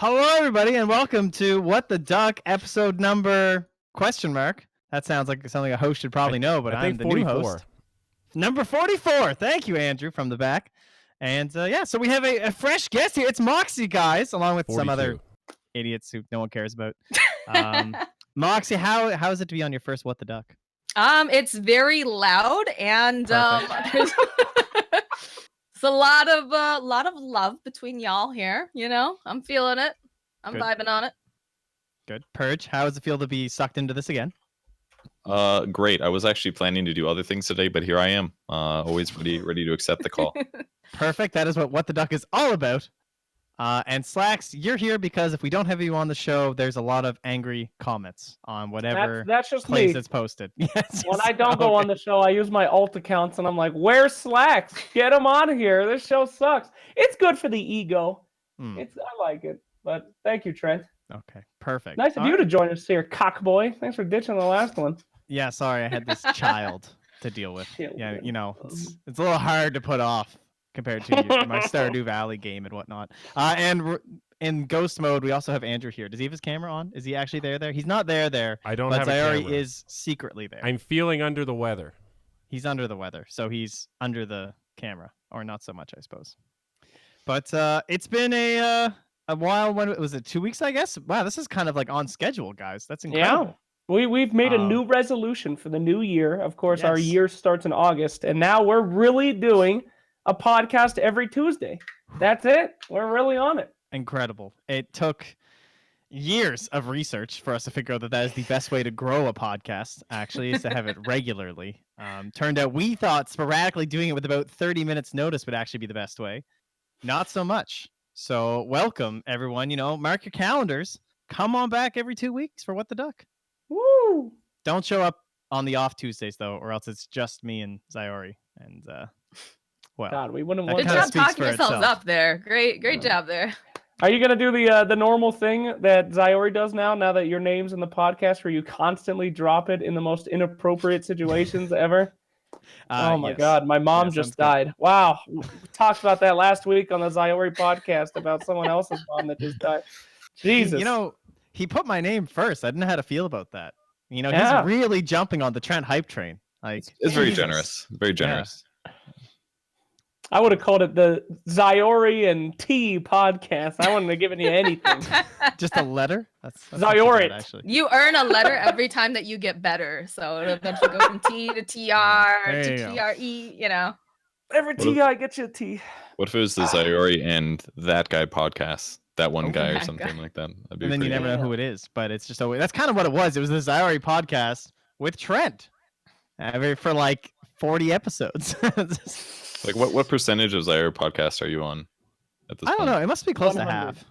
Hello, everybody, and welcome to What the Duck, episode number ? That sounds like something a host should probably know, but I'm the 44. new host. Number 44. Thank you, Andrew, from the back. And so we have a fresh guest here. It's Moxie, guys, along with 42. some other idiots who no one cares about. Moxie, how is it to be on your first What the Duck? It's very loud, and there's it's a lot of love between y'all here. You know, I'm feeling it. I'm vibing on it. Good. Purge, how does it feel to be sucked into this again? Great. I was actually planning to do other things today, but here I am, always ready to accept the call. Perfect. That is what the Duck is all about. And Slacks, you're here because if we don't have you on the show, there's a lot of angry comments on whatever that's just place me. it's posted. Yes, When I don't go on the show, I use my alt accounts, and I'm like, "Where's Slacks? Get him on here. This show sucks." It's good for the ego. I like it. But thank you, Trent. Okay, perfect. Nice of you to join us here, cockboy. Thanks for ditching the last one. Yeah, sorry, I had this child to deal with. Yeah, you know, it's a little hard to put off compared to my Stardew Valley game and whatnot. And in ghost mode, we also have Andrew here. Does he have his camera on? Is he actually there? He's not there. I don't but have a Zayori camera. is secretly there. I'm feeling under the weather. He's under the weather, so he's under the camera, or not so much, I suppose. But it's been a while. When was it? 2 weeks, I guess. Wow, this is kind of like on schedule, guys. That's incredible. Yeah. We've made a new resolution for the new year. Of course, our year starts in August, and now we're really doing a podcast every Tuesday. That's it. We're really on it. Incredible. It took years of research for us to figure out that is the best way to grow a podcast, actually, is to have it regularly. Turned out we thought sporadically doing it with about 30 minutes notice would actually be the best way. Not so much. So welcome, everyone. You know, mark your calendars. Come on back every 2 weeks for What the Duck. Woo! Don't show up on the off Tuesdays, though, or else it's just me and Zayori. And, well. God, we wouldn't want Good job talking yourselves up there. Great job there. Are you going to do the normal thing that Zayori does now that your name's in the podcast, where you constantly drop it in the most inappropriate situations ever? Oh my God, my mom just died. Good. Wow. We talked about that last week on the Zayori podcast about someone else's mom that just died. Jesus. You know, he put my name first. I didn't know how to feel about that. You know, he's really jumping on the Trent hype train. Like, it's very generous. Very generous. Yeah. I would have called it the Zayori and T podcast. I wouldn't have given you anything. Just a letter? That's Zayori. Actually. You earn a letter every time that you get better. So it'll eventually go from T to TR to TRE, you know. Every TI gets you a T. What if it was the Zayori and That Guy podcast? That one guy or something like that. And then you never know who it is, but it's just that's kind of what it was. It was the Zayori podcast with Trent for like 40 episodes. Like what percentage of Zayori podcast are you on at this point? I don't know. It must be close 100. To half.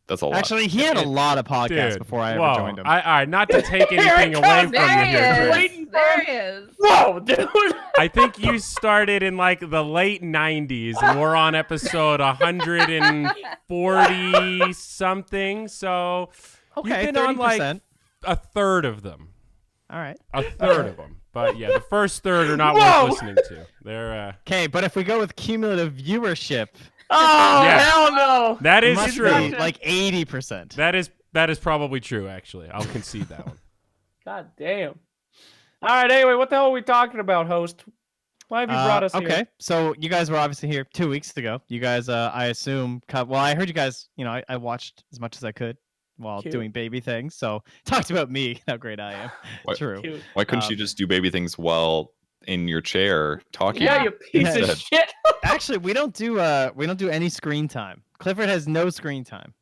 That's a lot. Actually, he had a lot of podcasts before I ever joined him. All right, not to take anything away from you here, Chris. There he is. Whoa, dude. I think you started in like the late 90s, and we're on episode 140 something. So you've been 30%. On like a third of them. All right. A third of them. But yeah, the first third are not worth listening to. They're okay, but if we go with cumulative viewership. Oh, hell no. That is true. Like 80%. That is probably true, actually. I'll concede that one. God damn. All right, anyway, what the hell are we talking about, host? Why have you brought us here? Okay, so you guys were obviously here 2 weeks ago. You guys, I assume, well, I heard you guys, you know, I watched as much as I could while doing baby things. So talked about me, how great I am. True. Cute. Why couldn't you just do baby things while in your chair talking? Yeah, you piece of shit. Actually, we don't do any screen time. Clifford has no screen time.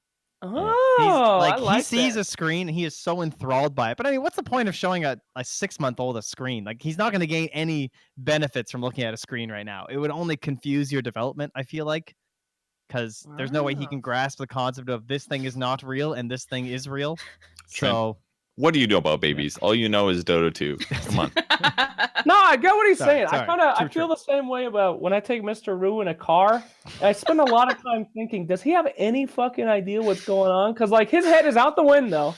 Oh, he sees a screen and he is so enthralled by it. But I mean, what's the point of showing a 6-month-old a screen? Like, he's not going to gain any benefits from looking at a screen right now. It would only confuse your development, I feel like, because there's no way he can grasp the concept of this thing is not real and this thing is real. So what do you know about babies? All you know is Dota 2. Come on. No, I get what he's saying. I feel the same way about when I take Mr. Roo in a car. I spend a lot of time thinking, does he have any fucking idea what's going on? Because like his head is out the window,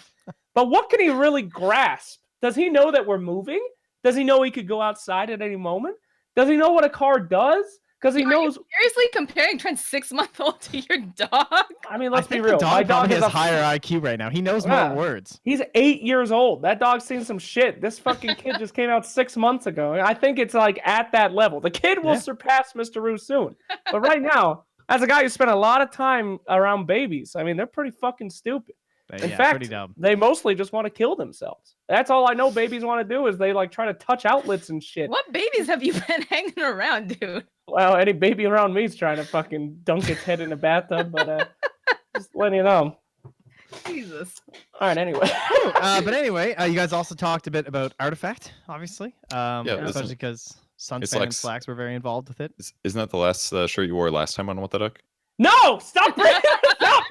but what can he really grasp? Does he know that we're moving? Does he know he could go outside at any moment? Does he know what a car does? Because he knows. Seriously comparing Trent's 6-month-old to your dog? I mean, let's be The real. dog My dog probably has has higher IQ right now. He knows more words. He's 8 years old. That dog's seen some shit. This fucking kid just came out 6 months ago. I think it's like at that level. The kid will surpass Mr. Roo soon. But right now, as a guy who spent a lot of time around babies, I mean, they're pretty fucking stupid. In fact, they mostly just want to kill themselves. That's all I know babies want to do is they like try to touch outlets and shit. What babies have you been hanging around, dude? Well, any baby around me is trying to fucking dunk its head in a bathtub, but just letting you know. Jesus. All right, anyway. But anyway, you guys also talked a bit about Artifact, obviously. Especially because Sunset and Slacks were very involved with it. Isn't that the last shirt you wore last time on What the Duck? No! Stop bringing it up!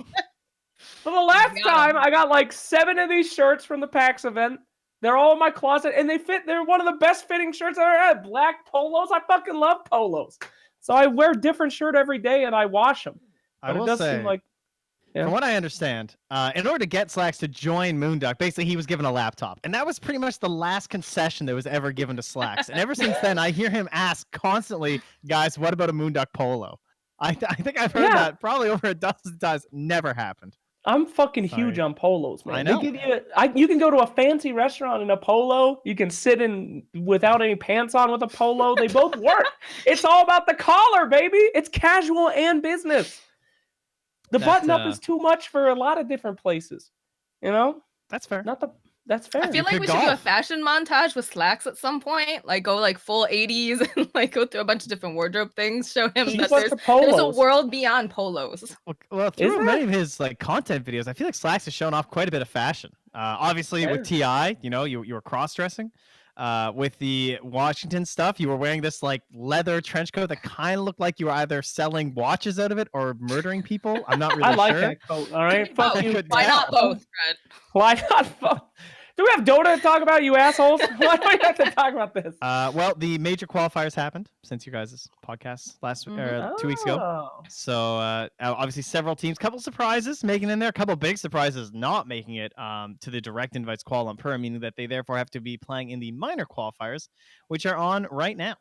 For the last time, I got like 7 of these shirts from the PAX event. They're all in my closet, and they fit. They're one of the best fitting shirts I've ever had. Black polos. I fucking love polos. So I wear a different shirt every day, and I wash them. But it does seem like, from what I understand, in order to get Slacks to join Moonduck, basically he was given a laptop. And that was pretty much the last concession that was ever given to Slacks. And ever since then, I hear him ask constantly, guys, what about a Moonduck polo? I think I've heard that probably over a dozen times. Never happened. I'm fucking huge on polos, man. I know. They give you can go to a fancy restaurant in a polo. You can sit in without any pants on with a polo. They both work. It's all about the collar, baby. It's casual and business. The button up is too much for a lot of different places. You know? That's fair. That's fair. I feel like we should do a fashion montage with Slacks at some point. Like go like full 80s and like go through a bunch of different wardrobe things. Show him that there's a world beyond polos. Well, through many of his like content videos, I feel like Slacks has shown off quite a bit of fashion. Obviously with TI, you know, you were cross-dressing. With the Washington stuff, you were wearing this like leather trench coat that kind of looked like you were either selling watches out of it or murdering people. I'm not really sure. I like that coat. All right, fuck you. Why not both, Fred? Why not both? Do we have Dota to talk about, you assholes? Why do we have to talk about this? Well, the major qualifiers happened since you guys' podcast 2 weeks ago. So obviously several teams, couple surprises making in there, a couple big surprises not making it to the direct invites Kuala Lumpur, meaning that they therefore have to be playing in the minor qualifiers, which are on right now.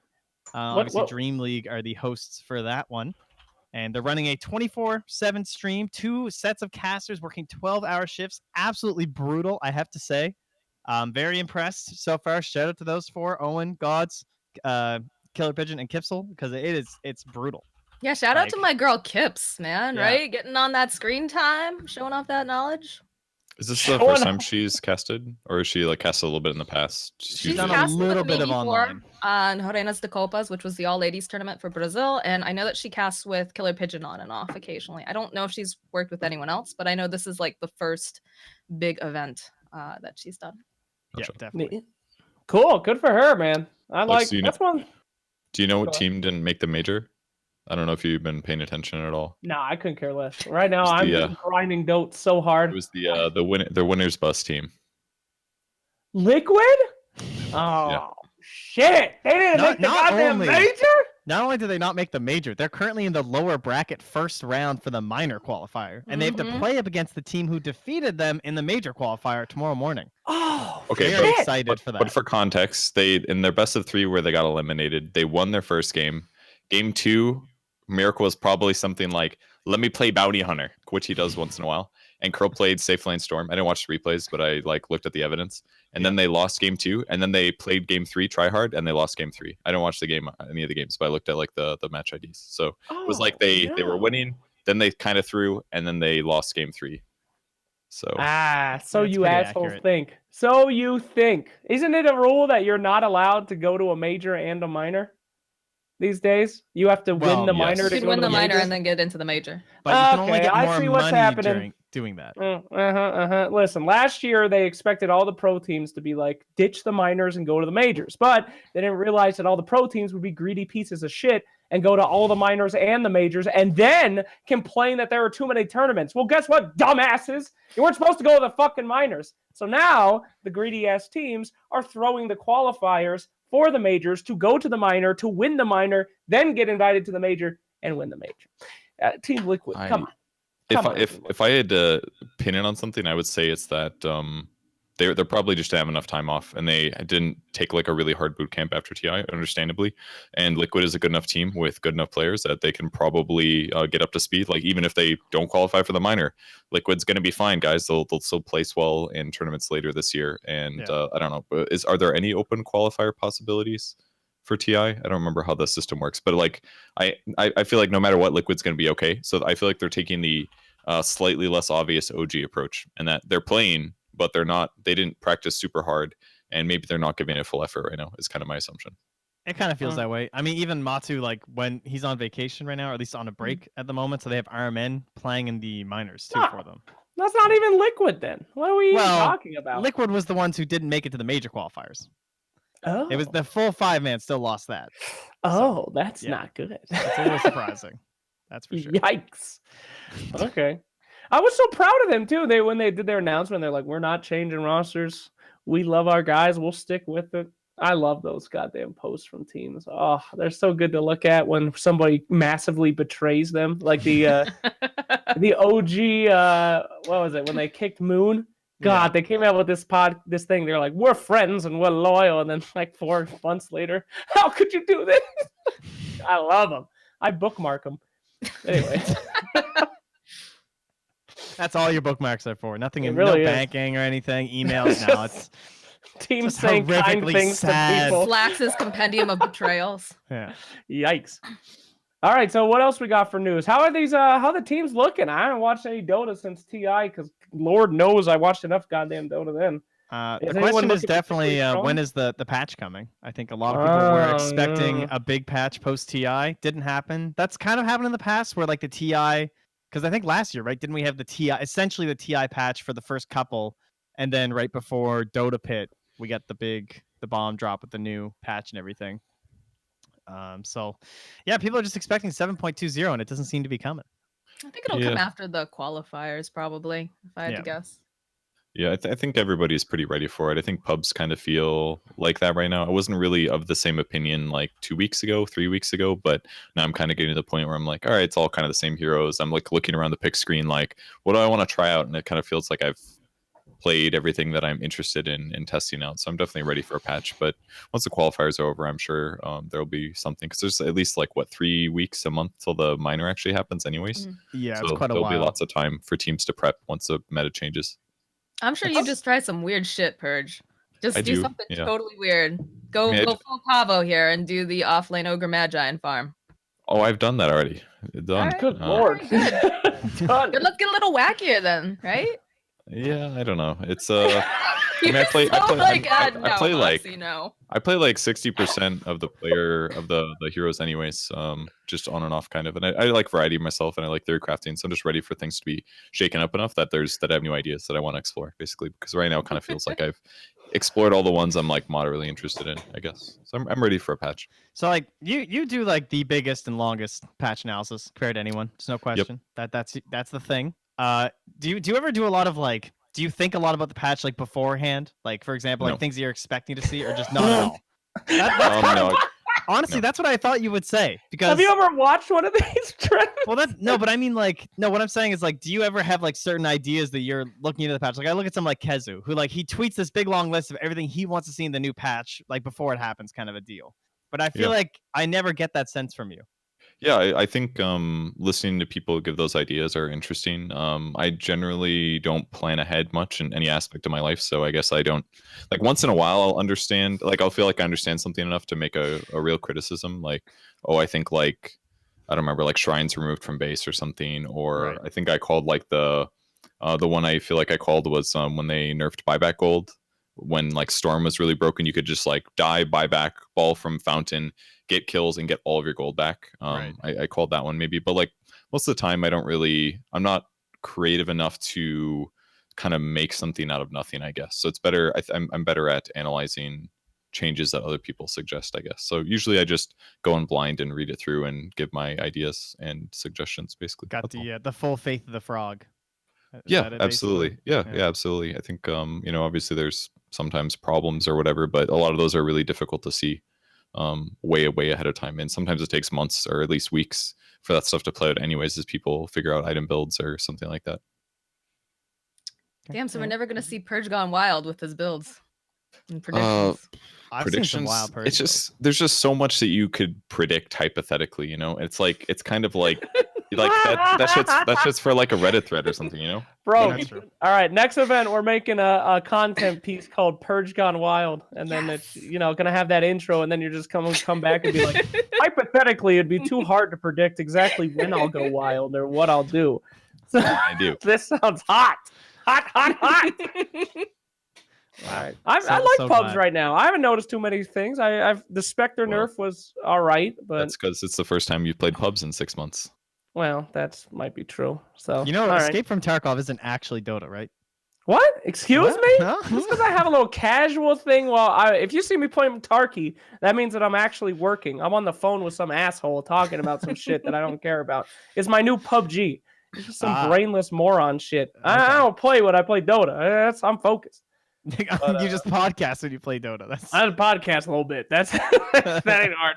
Obviously Dream League are the hosts for that one. And they're running a 24/7 stream, 2 sets of casters working 12-hour shifts. Absolutely brutal, I have to say. I'm very impressed so far. Shout out to those 4, Owen, Gods, Killer Pigeon, and Kipsel, because it's brutal. Yeah, shout out to my girl Kips, man, right? Getting on that screen time, showing off that knowledge. Is this the first time she's casted, or is she like casted a little bit in the past? She's done a little bit of online on Jorenas de Copas, which was the all ladies tournament for Brazil, and I know that she casts with Killer Pigeon on and off occasionally. I don't know if she's worked with anyone else, but I know this is like the first big event that she's done. Yeah, definitely. Cool, good for her, man. I like that's one. Do you know what team didn't make the major? I don't know if you've been paying attention at all. No, I couldn't care less. Right now, I'm grinding Dote so hard. It was the winners bus team. Liquid? Oh shit! They didn't make the goddamn major. Not only did they not make the major, they're currently in the lower bracket first round for the minor qualifier, and they have to play up against the team who defeated them in the major qualifier tomorrow morning. Oh, okay. Very excited for that. But for context, they in their best of 3 where they got eliminated, they won their first game. Game 2. Miracle was probably something like, let me play Bounty Hunter, which he does once in a while. And Curl played Safe Lane Storm. I didn't watch the replays, but I like looked at the evidence. And then they lost game 2. And then they played game 3, try hard, and they lost game 3. I didn't watch any of the games, but I looked at like the match IDs. So it was like they were winning, then they kind of threw, and then they lost game 3. So so you assholes think. So you think. Isn't it a rule that you're not allowed to go to a major and a minor? These days, you have to win the minor to go win to the minor and then get into the major. But you can only get more money during doing that. Listen, last year they expected all the pro teams to be like ditch the minors and go to the majors, but they didn't realize that all the pro teams would be greedy pieces of shit and go to all the minors and the majors and then complain that there were too many tournaments. Well, guess what, dumbasses? You weren't supposed to go to the fucking minors. So now the greedy ass teams are throwing the qualifiers for the majors to go to the minor, to win the minor, then get invited to the major and win the major. Team Liquid, come on. If I had to pin it on something, I would say it's that they're probably just have enough time off, and they didn't take like a really hard boot camp after TI, understandably. And Liquid is a good enough team with good enough players that they can probably get up to speed. Like even if they don't qualify for the minor, Liquid's going to be fine, guys. They'll still place well in tournaments later this year. And I don't know, are there any open qualifier possibilities for TI? I don't remember how the system works, but like I feel like no matter what, Liquid's going to be okay. So I feel like they're taking the slightly less obvious OG approach, and that they're playing, but they didn't practice super hard, and maybe they're not giving it full effort right now, is kind of my assumption. It kind of feels that way. I mean, even Matu, like when he's on vacation right now, or at least on a break at the moment, so they have RMN playing in the minors too for them. That's not even Liquid then. What are we even talking about? Liquid was the ones who didn't make it to the major qualifiers. Oh. It was the full 5-man still lost that. Oh, so, that's not good. It's a little surprising. That's for sure. Yikes. Okay. I was so proud of them too. When they did their announcement, they're like, "We're not changing rosters. We love our guys. We'll stick with it." I love those goddamn posts from teams. Oh, they're so good to look at when somebody massively betrays them. Like the the OG what was it, when they kicked Moon? God, they came out with this thing. They're like, "We're friends and we're loyal," and then like 4 months later, how could you do this? I love them. I bookmark them. Anyway. That's all your bookmarks are for. Nothing in really banking or anything. Emails now. It's teams saying kind things sad. to people. Flax's compendium of betrayals. Yeah. Yikes. All right, so what else we got for news? How are these? How the teams looking? I haven't watched any Dota since TI because Lord knows I watched enough goddamn Dota then. The question is definitely when is the patch coming? I think a lot of people were expecting a big patch post TI. Didn't happen. That's kind of happened in the past where like the TI, because I think last year, right? Didn't we have the TI, essentially the TI patch for the first couple, and then right before Dota Pit, we got the bomb drop with the new patch and everything. So yeah, people are just expecting 7.20 and it doesn't seem to be coming. I think it'll come after the qualifiers, probably, if I had to guess. Yeah, I think everybody's pretty ready for it. I think pubs kind of feel like that right now. I wasn't really of the same opinion like 2 weeks ago, 3 weeks ago, but now I'm kind of getting to the point where I'm like, all right, it's all kind of the same heroes. I'm like looking around the pick screen like, what do I want to try out? And it kind of feels like I've played everything that I'm interested in testing out. So I'm definitely ready for a patch. But once the qualifiers are over, I'm sure there'll be something, because there's at least like 3 weeks, a month till the minor actually happens anyways. Yeah, so it's quite a there'll while. be lots of time for teams to prep once the meta changes. I'm sure you just try some weird shit, Purge. Just do something totally weird. Go full Pavo here and do the offlane Ogre Magi and farm. Oh, I've done that already. Done. Right. Good Lord. Good. Let's get a little wackier then, right? Yeah, I don't know. It's I play like 60% of the player of the heroes anyways, just on and off kind of. And I like variety myself, and I like theory crafting, so I'm just ready for things to be shaken up enough that I have new ideas that I want to explore, basically, because right now it kind of feels like I've explored all the ones I'm like moderately interested in, I guess. So I'm ready for a patch. So like you do like the biggest and longest patch analysis compared to anyone. There's no question. Yep. That's the thing. Do you ever do a lot of like, do you think a lot about the patch like beforehand? Like for example, like things you're expecting to see, or just not at all? Honestly, that's what I thought you would say. Because have you ever watched one of these trends? Well, but I mean like, no, what I'm saying is like, do you ever have like certain ideas that you're looking into the patch? Like I look at someone like Kezu, who like he tweets this big long list of everything he wants to see in the new patch, like before it happens, kind of a deal. But I feel like I never get that sense from you. Yeah, I think listening to people give those ideas are interesting. I generally don't plan ahead much in any aspect of my life, so I guess I don't, like once in a while I'll understand, like I'll feel like I understand something enough to make a real criticism, like, oh, I think like, I don't remember, like shrines removed from base or something, or I think I called like the one I feel like I called was when they nerfed buyback gold. When like Storm was really broken, you could just like die, buy back, ball from fountain, get kills, and get all of your gold back. I called that one maybe, but like most of the time I'm not creative enough to kind of make something out of nothing, I guess. So it's better, I'm better at analyzing changes that other people suggest, I guess. So usually I just go in blind and read it through and give my ideas and suggestions, basically. Got the full faith of the frog. Yeah, absolutely. Yeah, absolutely. I think obviously there's sometimes problems or whatever, but a lot of those are really difficult to see way ahead of time, and sometimes it takes months or at least weeks for that stuff to play out anyways, as people figure out item builds or something like that. Damn, so we're never gonna see Purge Gone Wild with his builds and predictions. I've seen some wild Purge it's just there's just so much that you could predict hypothetically, you know. It's kind of like that shit's for like a Reddit thread or something, you know. Bro, all right, next event we're making a content piece called Purge Gone Wild, and then it's gonna have that intro, and then you're just come back and be like, hypothetically, it'd be too hard to predict exactly when I'll go wild or what I'll do. So, I do. This sounds hot. All right, I like pubs right now. I haven't noticed too many things. The Spectre nerf was all right, but that's because it's the first time you've played pubs in 6 months. Well, that might be true. So Escape from Tarkov isn't actually Dota, right? What? Excuse me? No? Just because I have a little casual thing if you see me playing Tarky, that means that I'm actually working. I'm on the phone with some asshole talking about some shit that I don't care about. It's my new PUBG. It's just some brainless moron shit. Okay. I don't play what I play Dota. I'm focused. But, you just podcast when you play Dota. I just podcast a little bit. That ain't hard.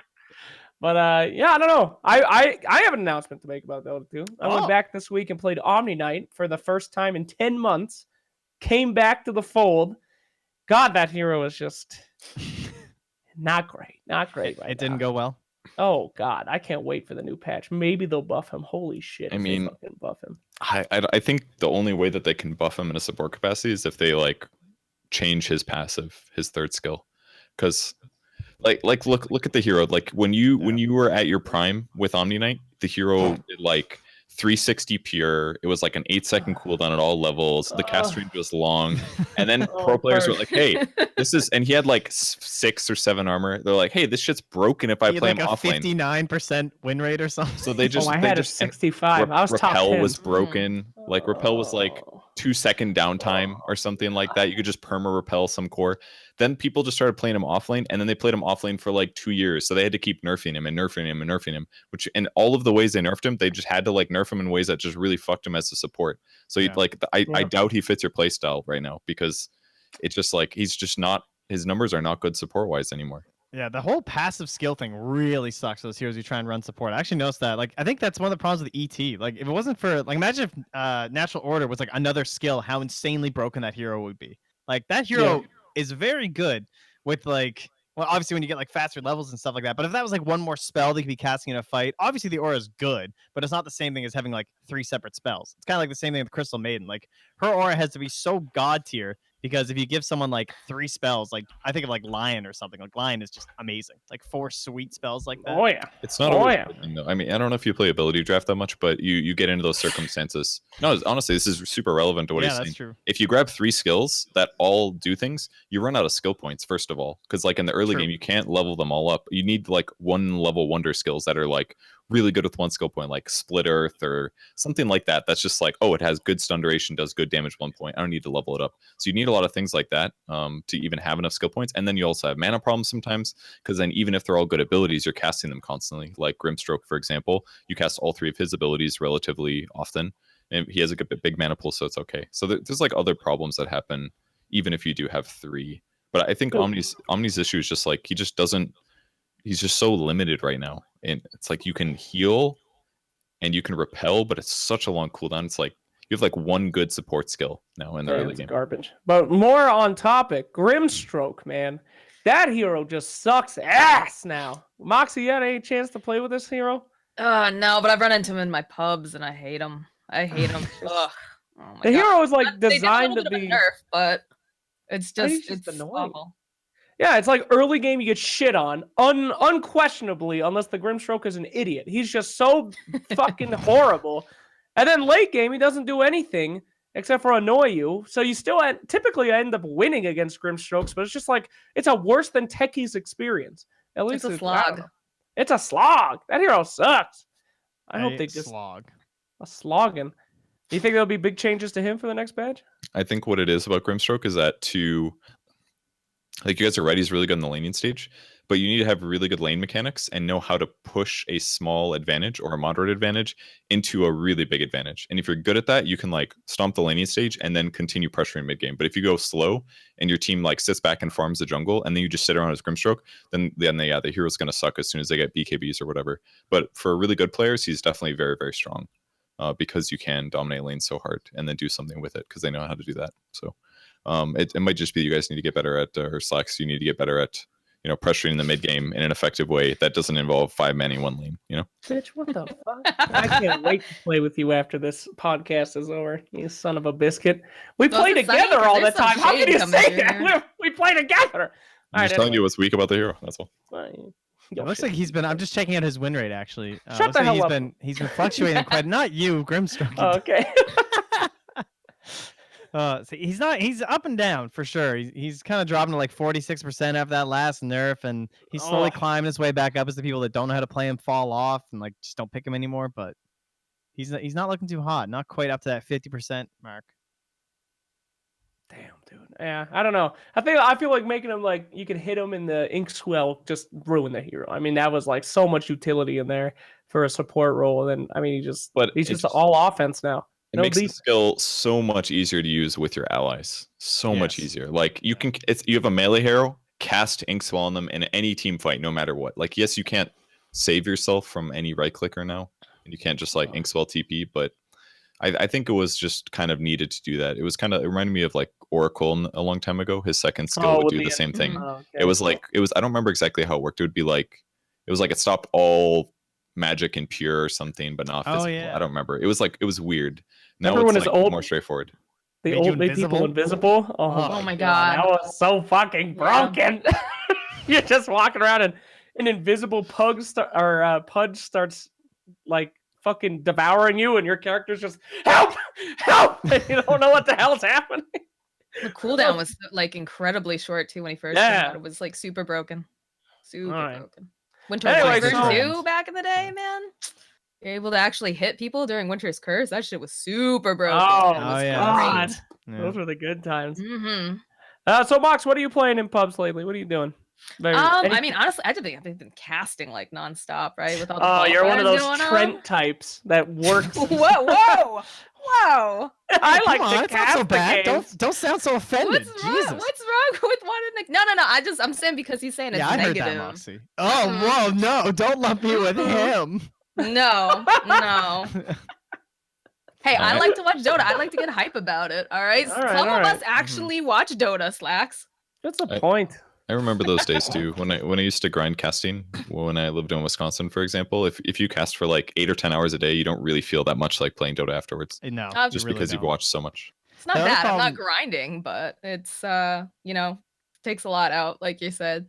But I don't know. I have an announcement to make about Dota 2. I went back this week and played Omni Knight for the first time in 10 months. Came back to the fold. God, that hero is just not great. Not great right now. It didn't go well. Oh God, I can't wait for the new patch. Maybe they'll buff him. Holy shit! I mean, they fucking buff him. I think the only way that they can buff him in a support capacity is if they change his passive, his third skill, because look at the hero. Like when you were at your prime with Omni Knight, the hero did 360 pure. It was an 8-second cooldown at all levels. The cast range was long, and then pro players were like, "Hey, this is," and he had 6 or 7 armor. They're like, "Hey, this shit's broken if I play him offlane." 59% win rate or something. So they just I had a 65. I was top 10. Repel was broken. Repel was 2-second downtime or something like that. You could just perma repel some core. Then people just started playing him offlane, and then they played him offlane for 2 years. So they had to keep nerfing him and nerfing him and nerfing him. Which in all of the ways they nerfed him, they just had to nerf him in ways that just really fucked him as a support. So I doubt he fits your playstyle right now, because it's just he's just not, his numbers are not good support wise anymore. Yeah, the whole passive skill thing really sucks for those heroes who try and run support. I actually noticed that. I think that's one of the problems with the ET. If it wasn't for imagine if Natural Order was another skill, how insanely broken that hero would be. That hero is very good with well, obviously when you get faster levels and stuff like that. But if that was one more spell they could be casting in a fight, obviously the aura is good, but it's not the same thing as having 3 separate spells. It's kind of the same thing with Crystal Maiden. Her aura has to be so god tier, because if you give someone 3 spells, I think of Lion or something. Lion is just amazing. 4 sweet spells like that. Oh yeah. It's not always thing, though. I mean, I don't know if you play ability draft that much, but you get into those circumstances. No, honestly, this is super relevant to what he's saying. That's true. If you grab 3 skills that all do things, you run out of skill points, first of all. Because in the early game, you can't level them all up. You need 1 level wonder skills that are really good with 1 skill point, like Split Earth or something like that. That's just it has good stun duration, does good damage 1 point. I don't need to level it up. So you need a lot of things like that to even have enough skill points. And then you also have mana problems sometimes, because then even if they're all good abilities, you're casting them constantly. Like Grimstroke, for example, you cast all 3 of his abilities relatively often, and he has a big mana pool, so it's okay. So there's other problems that happen even if you do have 3. But I think Omni's issue is just he just doesn't. He's just so limited right now. And it's you can heal and you can repel, but it's such a long cooldown. It's you have 1 good support skill now in the early game. Garbage. But more on topic, Grimstroke, man. That hero just sucks ass now. Moxie, you had any chance to play with this hero? No, but I've run into him in my pubs and I hate him. Ugh. Oh the hero is designed to be nerf, but it's just annoying. awful. Yeah, it's early game you get shit on, unquestionably, unless the Grimstroke is an idiot. He's just so fucking horrible. And then late game, he doesn't do anything except for annoy you. So you still typically end up winning against Grimstrokes, but it's just it's a worse than Techie's experience. At least it's a slog. It's a slog. That hero sucks. I hope they just slog. A slogging. Do you think there'll be big changes to him for the next badge? I think what it is about Grimstroke is that you guys are right, he's really good in the laning stage, but you need to have really good lane mechanics and know how to push a small advantage or a moderate advantage into a really big advantage. And if you're good at that, you can stomp the laning stage and then continue pressuring mid game. But if you go slow and your team sits back and farms the jungle and then you just sit around as Grimstroke, then the hero's going to suck as soon as they get BKBs or whatever. But for really good players, he's definitely very, very strong. because you can dominate lanes so hard and then do something with it because they know how to do that. So it might just be you guys need to get better at, or Slacks, you need to get better at, pressuring the mid game in an effective way that doesn't involve 5-manning one lane. Bitch, what the fuck? I can't wait to play with you after this podcast is over. You son of a biscuit. We play together all the time. How can you say that? We play together. I'm just telling you what's weak about the hero. That's all. It looks like he's been. I'm just checking out his win rate actually. Shut the hell up. He's been fluctuating quite. Not you, Grimstroke. Oh, okay. So he's not. He's up and down for sure. He's kind of dropping to like 46% after that last nerf, and he's slowly climbing his way back up as the people that don't know how to play him fall off and like just don't pick him anymore. But he's not looking too hot. Not quite up to that 50% mark. Damn, dude. Yeah, I don't know. I feel like making him like you could hit him in the ink swell just ruin the hero. I mean, that was like so much utility in there for a support role. And I mean, he's just all offense now. It makes the skill so much easier to use with your allies. So much easier. Like you have a melee hero, cast ink swell on them in any team fight, no matter what. Like, yes, you can't save yourself from any right clicker now, and you can't just like ink swell TP, but I think it was just kind of needed to do that. It reminded me of like Oracle a long time ago. His second skill would do the same thing. Okay. It was I don't remember exactly how it worked. It stopped all magic and pure or something, but not physical. I don't remember. It was weird. Now it's like more straightforward. The old made people invisible. Oh my god. That was so fucking broken. You're just walking around and an invisible pudge starts like fucking devouring you, and your character's just help. And you don't know what the hell's happening. The cooldown was like incredibly short too when he first came out. It was like super broken. Broken. Winter Curse too back in the day, man. You're able to actually hit people during Winter's Curse. That shit was super broken. Oh yeah. Those were the good times. Mm-hmm. So Mox, what are you playing in pubs lately? What are you doing? I mean, honestly, I think I've been casting like nonstop, right? With all the you're one of those Trent types that works. Whoa! I like to cast not so bad. Don't sound so offended. What's wrong with wanting to? No. I'm saying because he's saying it's negative. I heard that, Moxie. Oh, whoa, no! Don't lump me with him. No. Hey, I like to watch Dota. I like to get hype about it. All right. Some of us actually watch Dota, Slacks. That's the point. I remember those days too. When I used to grind casting, when I lived in Wisconsin, for example, if you cast for like 8 or 10 hours a day, you don't really feel that much like playing Dota afterwards. No, just really because you've watched so much. It's not bad. I'm not grinding, but it's takes a lot out, like you said.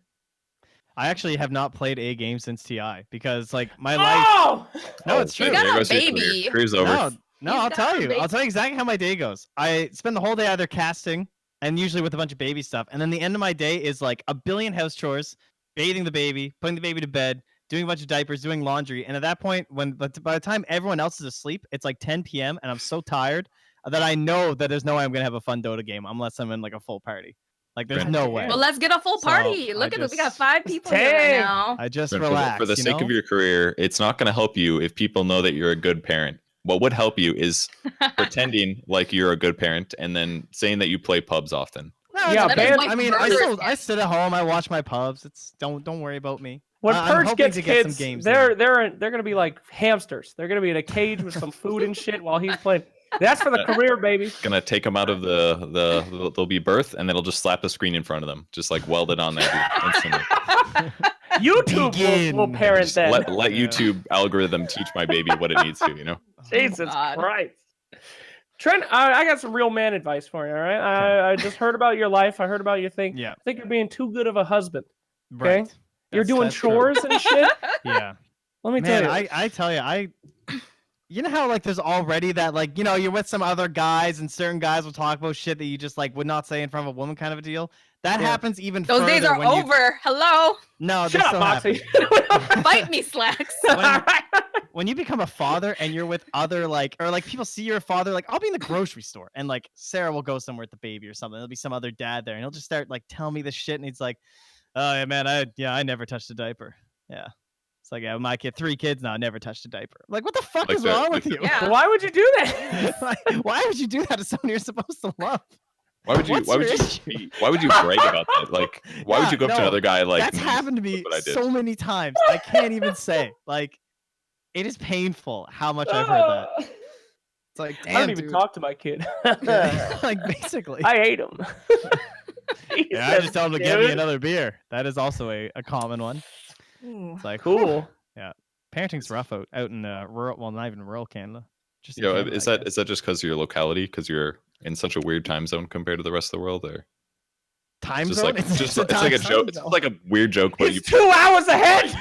I actually have not played a game since TI because like my life. No, it's true. You got a baby. Career's over. No, I'll tell you. I'll tell you exactly how my day goes. I spend the whole day either casting and usually with a bunch of baby stuff, and then the end of my day is like a billion house chores, bathing the baby, putting the baby to bed, doing a bunch of diapers, doing laundry, and at that point, by the time everyone else is asleep, it's like 10 p.m. and I'm so tired that I know that there's no way I'm gonna have a fun Dota game unless I'm in like a full party. Like, there's no way. Well, let's get a full party. Look at it. We got 5 people here right now. I just relax. For the sake of your career, it's not going to help you if people know that you're a good parent. What would help you is pretending like you're a good parent and then saying that you play pubs often. No, I mean, I sit at home. I watch my pubs. Don't worry about me. When Purge gets kids, they're going to be like hamsters. They're going to be in a cage with some food and shit while he's playing. That's for the career, baby. Gonna take them out of they'll be birth, and then it'll just slap a screen in front of them, just like welded on there instantly. YouTube will parent that. Let YouTube algorithm teach my baby what it needs to, Jesus Christ. Trent, I got some real man advice for you, all right? I just heard about your life. I heard about your thing. Yeah. I think you're being too good of a husband. Okay? Right. You're doing chores and shit. Yeah. Let me tell you. I tell you, you know how like there's already that like, you're with some other guys and certain guys will talk about shit that you just like would not say in front of a woman kind of a deal. That happens even further. Those days are over. Hello. No, shut up, Moxie. Bite me, Slacks. When you become a father and you're with other or people see you're a father, like I'll be in the grocery store and like Sarah will go somewhere with the baby or something. There'll be some other dad there and he'll just start like telling me this shit and he's like, oh yeah, man, I never touched a diaper. Yeah. It's like, yeah, my kid, 3 kids now, never touched a diaper. Like, what the fuck is wrong with you? Yeah. Why would you do that? Why would you do that to someone you're supposed to love? Why would you brag about that? Like, why would you go up to another guy like that's happened to me so many times. I can't even say. Like, it is painful how much I've heard that. It's like, damn, I don't even talk to my kid. Like, basically. I hate him. Yeah, I just tell him to get me another beer. That is also a common one. It's like, cool. Yeah. Parenting's rough out in rural, well, not even rural Canada. Just Canada, is that just because of your locality? Because you're in such a weird time zone compared to the rest of the world, or time just zone? Like, it's like a joke. It's like a weird joke, but it's 2 hours ahead.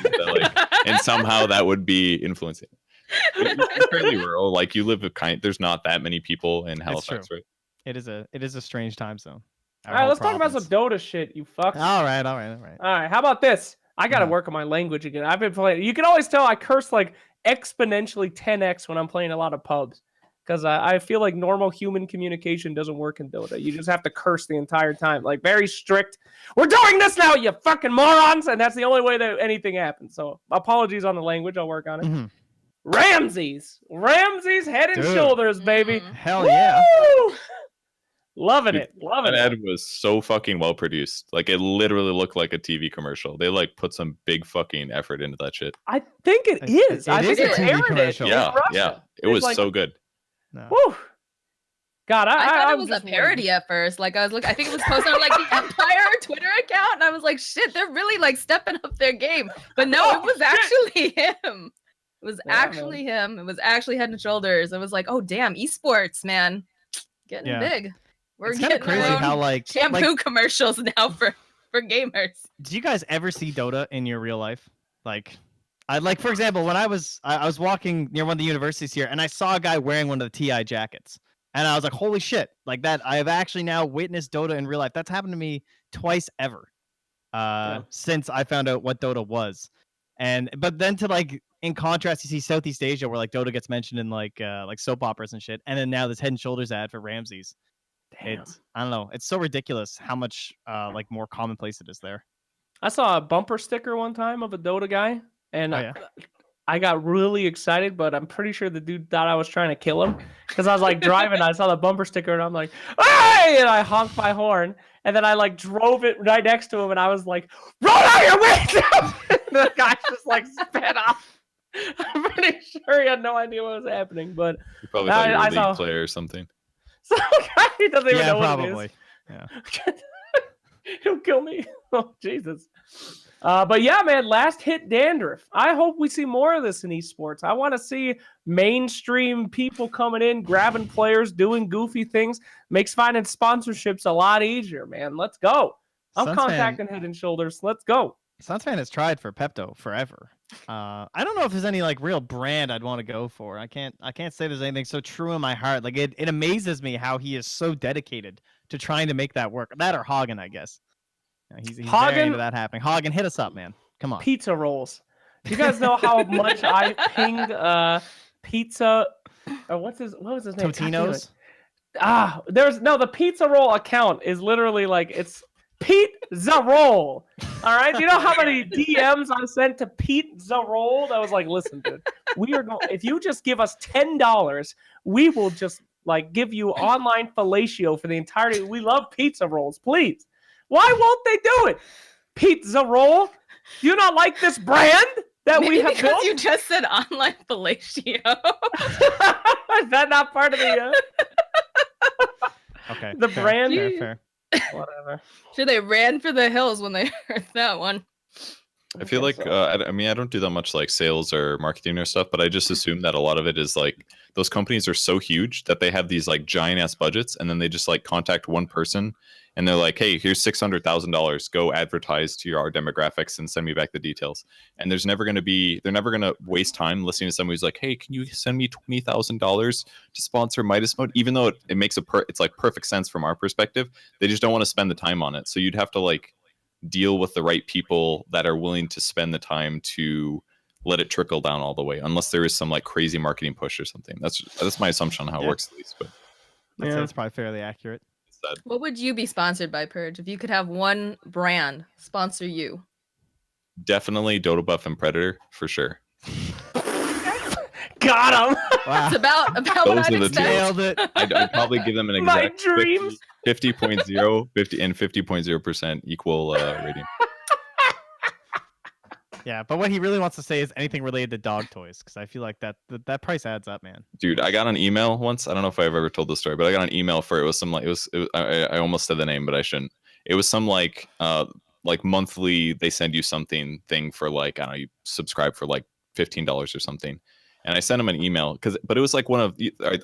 And somehow that would be influencing. You're fairly rural. Like you live there's not that many people in Halifax, right? It is a strange time zone. All right, let's talk about some Dota shit, you fucks. All right. All right, how about this? I gotta work on my language again. I've been playing. You can always tell I curse like exponentially 10x when I'm playing a lot of pubs, because I feel like normal human communication doesn't work in Dota. You just have to curse the entire time, like very strict. We're doing this now, you fucking morons, and that's the only way that anything happens. So apologies on the language. I'll work on it. Mm-hmm. Ramses Head and Shoulders, baby. Hell yeah. Loving it. That ad was so fucking well produced. Like it literally looked like a TV commercial. They like put some big fucking effort into that shit. I think it is. I think it's a TV commercial. Yeah. It was like, so good. No. Whew. God, I thought it was a parody at first. Like I think it was posted on like the Empire Twitter account, and I was like, shit, they're really like stepping up their game. But no, it was actually him. It was actually him. It was actually Head and Shoulders. It was like, oh damn, esports, man, getting big. We're getting crazy how like shampoo commercials now for gamers. Do you guys ever see Dota in your real life? Like, for example, when I was walking near one of the universities here, and I saw a guy wearing one of the TI jackets, and I was like, holy shit! Like that, I have actually now witnessed Dota in real life. That's happened to me twice ever, since I found out what Dota was. But then to like, in contrast, you see Southeast Asia where like Dota gets mentioned in like soap operas and shit, and then now this Head and Shoulders ad for Ramses. I don't know. It's so ridiculous how much like more commonplace it is there. I saw a bumper sticker one time of a Dota guy, and I got really excited, but I'm pretty sure the dude thought I was trying to kill him, because I was like driving. I saw the bumper sticker, and I'm like, hey! And I honked my horn, and then I like drove it right next to him, and I was like, roll out your window! The guy just like sped off. I'm pretty sure he had no idea what was happening, but you probably thought you were a league player or something. So he doesn't even know probably. What it is. Yeah. He'll kill me. Oh, Jesus. But yeah, man, last hit dandruff. I hope we see more of this in esports. I want to see mainstream people coming in, grabbing players, doing goofy things. Makes finding sponsorships a lot easier, man. Let's go. I'm contacting Head and Shoulders. Let's go. Sunsfan has tried for Pepto forever. I don't know if there's any like real brand I'd want to go for. I can't say there's anything so true in my heart. Like it amazes me how he is so dedicated to trying to make that work. That or Hagen, I guess. He's very into that happening. Hagen, hit us up, man. Come on. Pizza rolls. Do you guys know how much I pinged pizza? What was his name? Totino's. The pizza roll account is literally like it's Pete-za roll. All right. Do you know how many DMs I sent to Pete-za roll? That was like, listen, dude, if you just give us $10, we will just like give you online fellatio for the entirety. We love pizza rolls, please. Why won't they do it? Pizza roll. Do you not like this brand that we have built? You just said online fellatio. Is that not part of the? Okay. The brand. Fair. Whatever. Sure, they ran for the hills when they heard that one. I feel like I don't do that much like sales or marketing or stuff, but I just assume that a lot of it is like those companies are so huge that they have these like giant ass budgets, and then they just like contact one person and they're like, hey, here's $600,000, go advertise to our demographics and send me back the details. And they're never going to waste time listening to somebody who's like, hey, can you send me $20,000 to sponsor Midas Mode? Even though it makes it's like perfect sense from our perspective, they just don't want to spend the time on it. So you'd have to like deal with the right people that are willing to spend the time to let it trickle down all the way, unless there is some like crazy marketing push or something. That's my assumption on how it works, at least. But that's probably fairly accurate. What would you be sponsored by, Purge, if you could have one brand sponsor you? Definitely Dota Buff and Predator for sure. Got him. Wow. It's about what I'd expect. I'd probably give them an exact 50.0, 50 and 50.0% equal rating. Yeah, but what he really wants to say is anything related to dog toys, because I feel like that price adds up, man. Dude, I got an email once. I don't know if I've ever told this story, but I got an email for it was some like I almost said the name, but I shouldn't. It was some like monthly they send you something thing for like, I don't know, you subscribe for like $15 or something. And I sent him an email but it was like one of,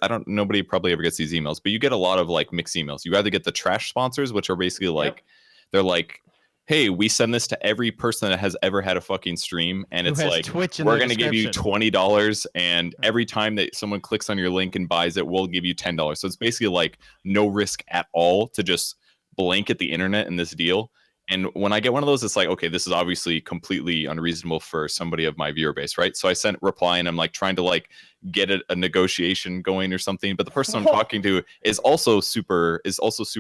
I don't, nobody probably ever gets these emails, but you get a lot of like mixed emails. You either get the trash sponsors, which are basically like, they're like, hey, we send this to every person that has ever had a fucking stream, and it's like, we're going to give you $20, and every time that someone clicks on your link and buys it, we'll give you $10. So it's basically like no risk at all to just blanket the internet in this deal. And when I get one of those, it's like, okay, this is obviously completely unreasonable for somebody of my viewer base, right? So I sent reply, and I'm like trying to like get a negotiation going or something. But the person I'm talking to is also super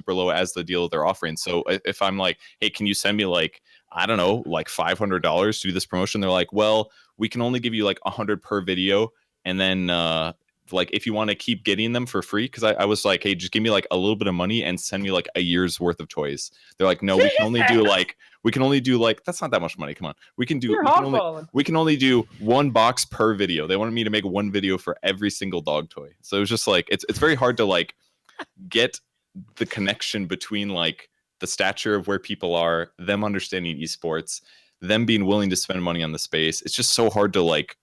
low as the deal they're offering. So if I'm like, hey, can you send me like, I don't know, like $500 to do this promotion? They're like, well, we can only give you like 100 per video, and then like if you want to keep getting them for free, because I was like, hey, just give me like a little bit of money and send me like a year's worth of toys. They're like, no, we can only do like that's not that much money. Come on, we can only do one box per video. They wanted me to make one video for every single dog toy. So it was just like it's very hard to like get the connection between like the stature of where people are, them understanding esports, them being willing to spend money on the space. It's just so hard to like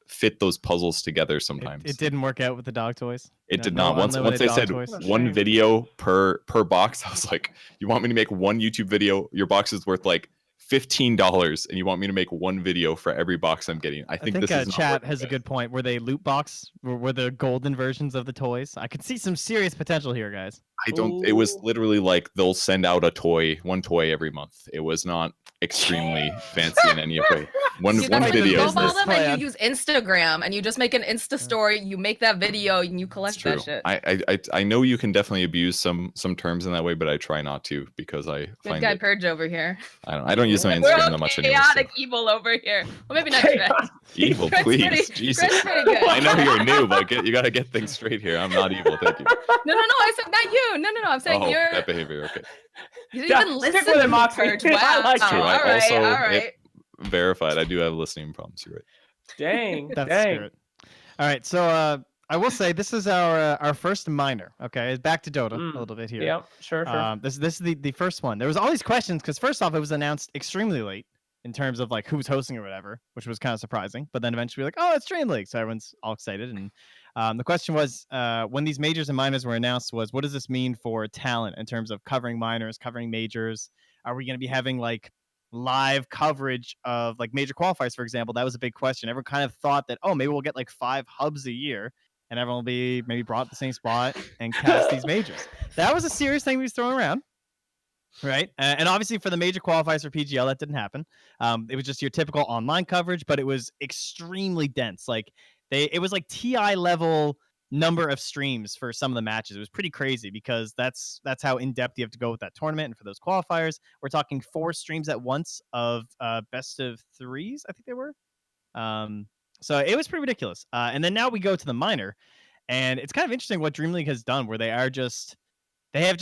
fit those puzzles together sometimes. It didn't work out with the dog toys. It did not. Once they said one video per box, I was like, you want me to make one YouTube video? Your box is worth like $15, and you want me to make one video for every box I'm getting? I think this is chat has a good point. Were they loot box? Were the golden versions of the toys? I could see some serious potential here, guys. I don't. It was literally like they'll send out one toy every month. It was not extremely fancy in any way. One video. And you use Instagram, and you just make an Insta story. You make that video, and you collect that shit. I know you can definitely abuse some terms in that way, but I try not to, because I good guy Purge over here. I don't use my Instagram that much anymore. Chaotic evil over here. Well, maybe not evil, please. Jesus. I know you're new, but you got to get things straight here. I'm not evil. Thank you. No. I said not you. No. I'm saying you're that behavior. Okay. You didn't even listen to the Purge. Wow. True. All right. Verified. I do have listening problems. You're right. Dang. That's scary. All right. So I will say this is our first minor. Okay, back to Dota a little bit here. Yeah, sure. This is the first one. There was all these questions because first off, it was announced extremely late in terms of like who's hosting or whatever, which was kind of surprising. But then eventually we're like, oh, it's Dream League, so everyone's all excited. And the question was, when these majors and minors were announced, was what does this mean for talent in terms of covering minors, covering majors? Are we going to be having like live coverage of like major qualifiers, for example? That was a big question. Everyone kind of thought that, oh, maybe we'll get like 5 hubs a year, and everyone will be maybe brought to the same spot and cast these majors. That was a serious thing we was throwing around. Right. And obviously for the major qualifiers for PGL, that didn't happen. It was just your typical online coverage, but it was extremely dense. Like it was like TI level number of streams for some of the matches. It was pretty crazy because that's how in depth you have to go with that tournament. And for those qualifiers, we're talking 4 streams at once of best of 3s. I think they were. So it was pretty ridiculous. And then now we go to the minor, and it's kind of interesting what Dream League has done, where they have just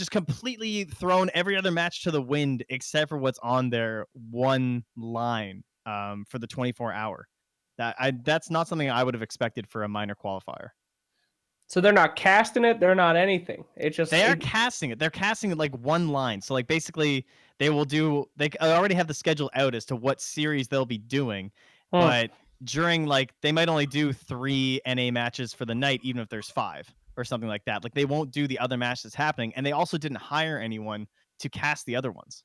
completely thrown every other match to the wind except for what's on their one line for the 24-hour. That's not something I would have expected for a minor qualifier. So they're not casting it. They're not anything. They are casting it. They're casting it like one line. So like basically they already have the schedule out as to what series they'll be doing, but during like they might only do 3 NA matches for the night, even if there's 5 or something like that. Like they won't do the other match that's happening, and they also didn't hire anyone to cast the other ones,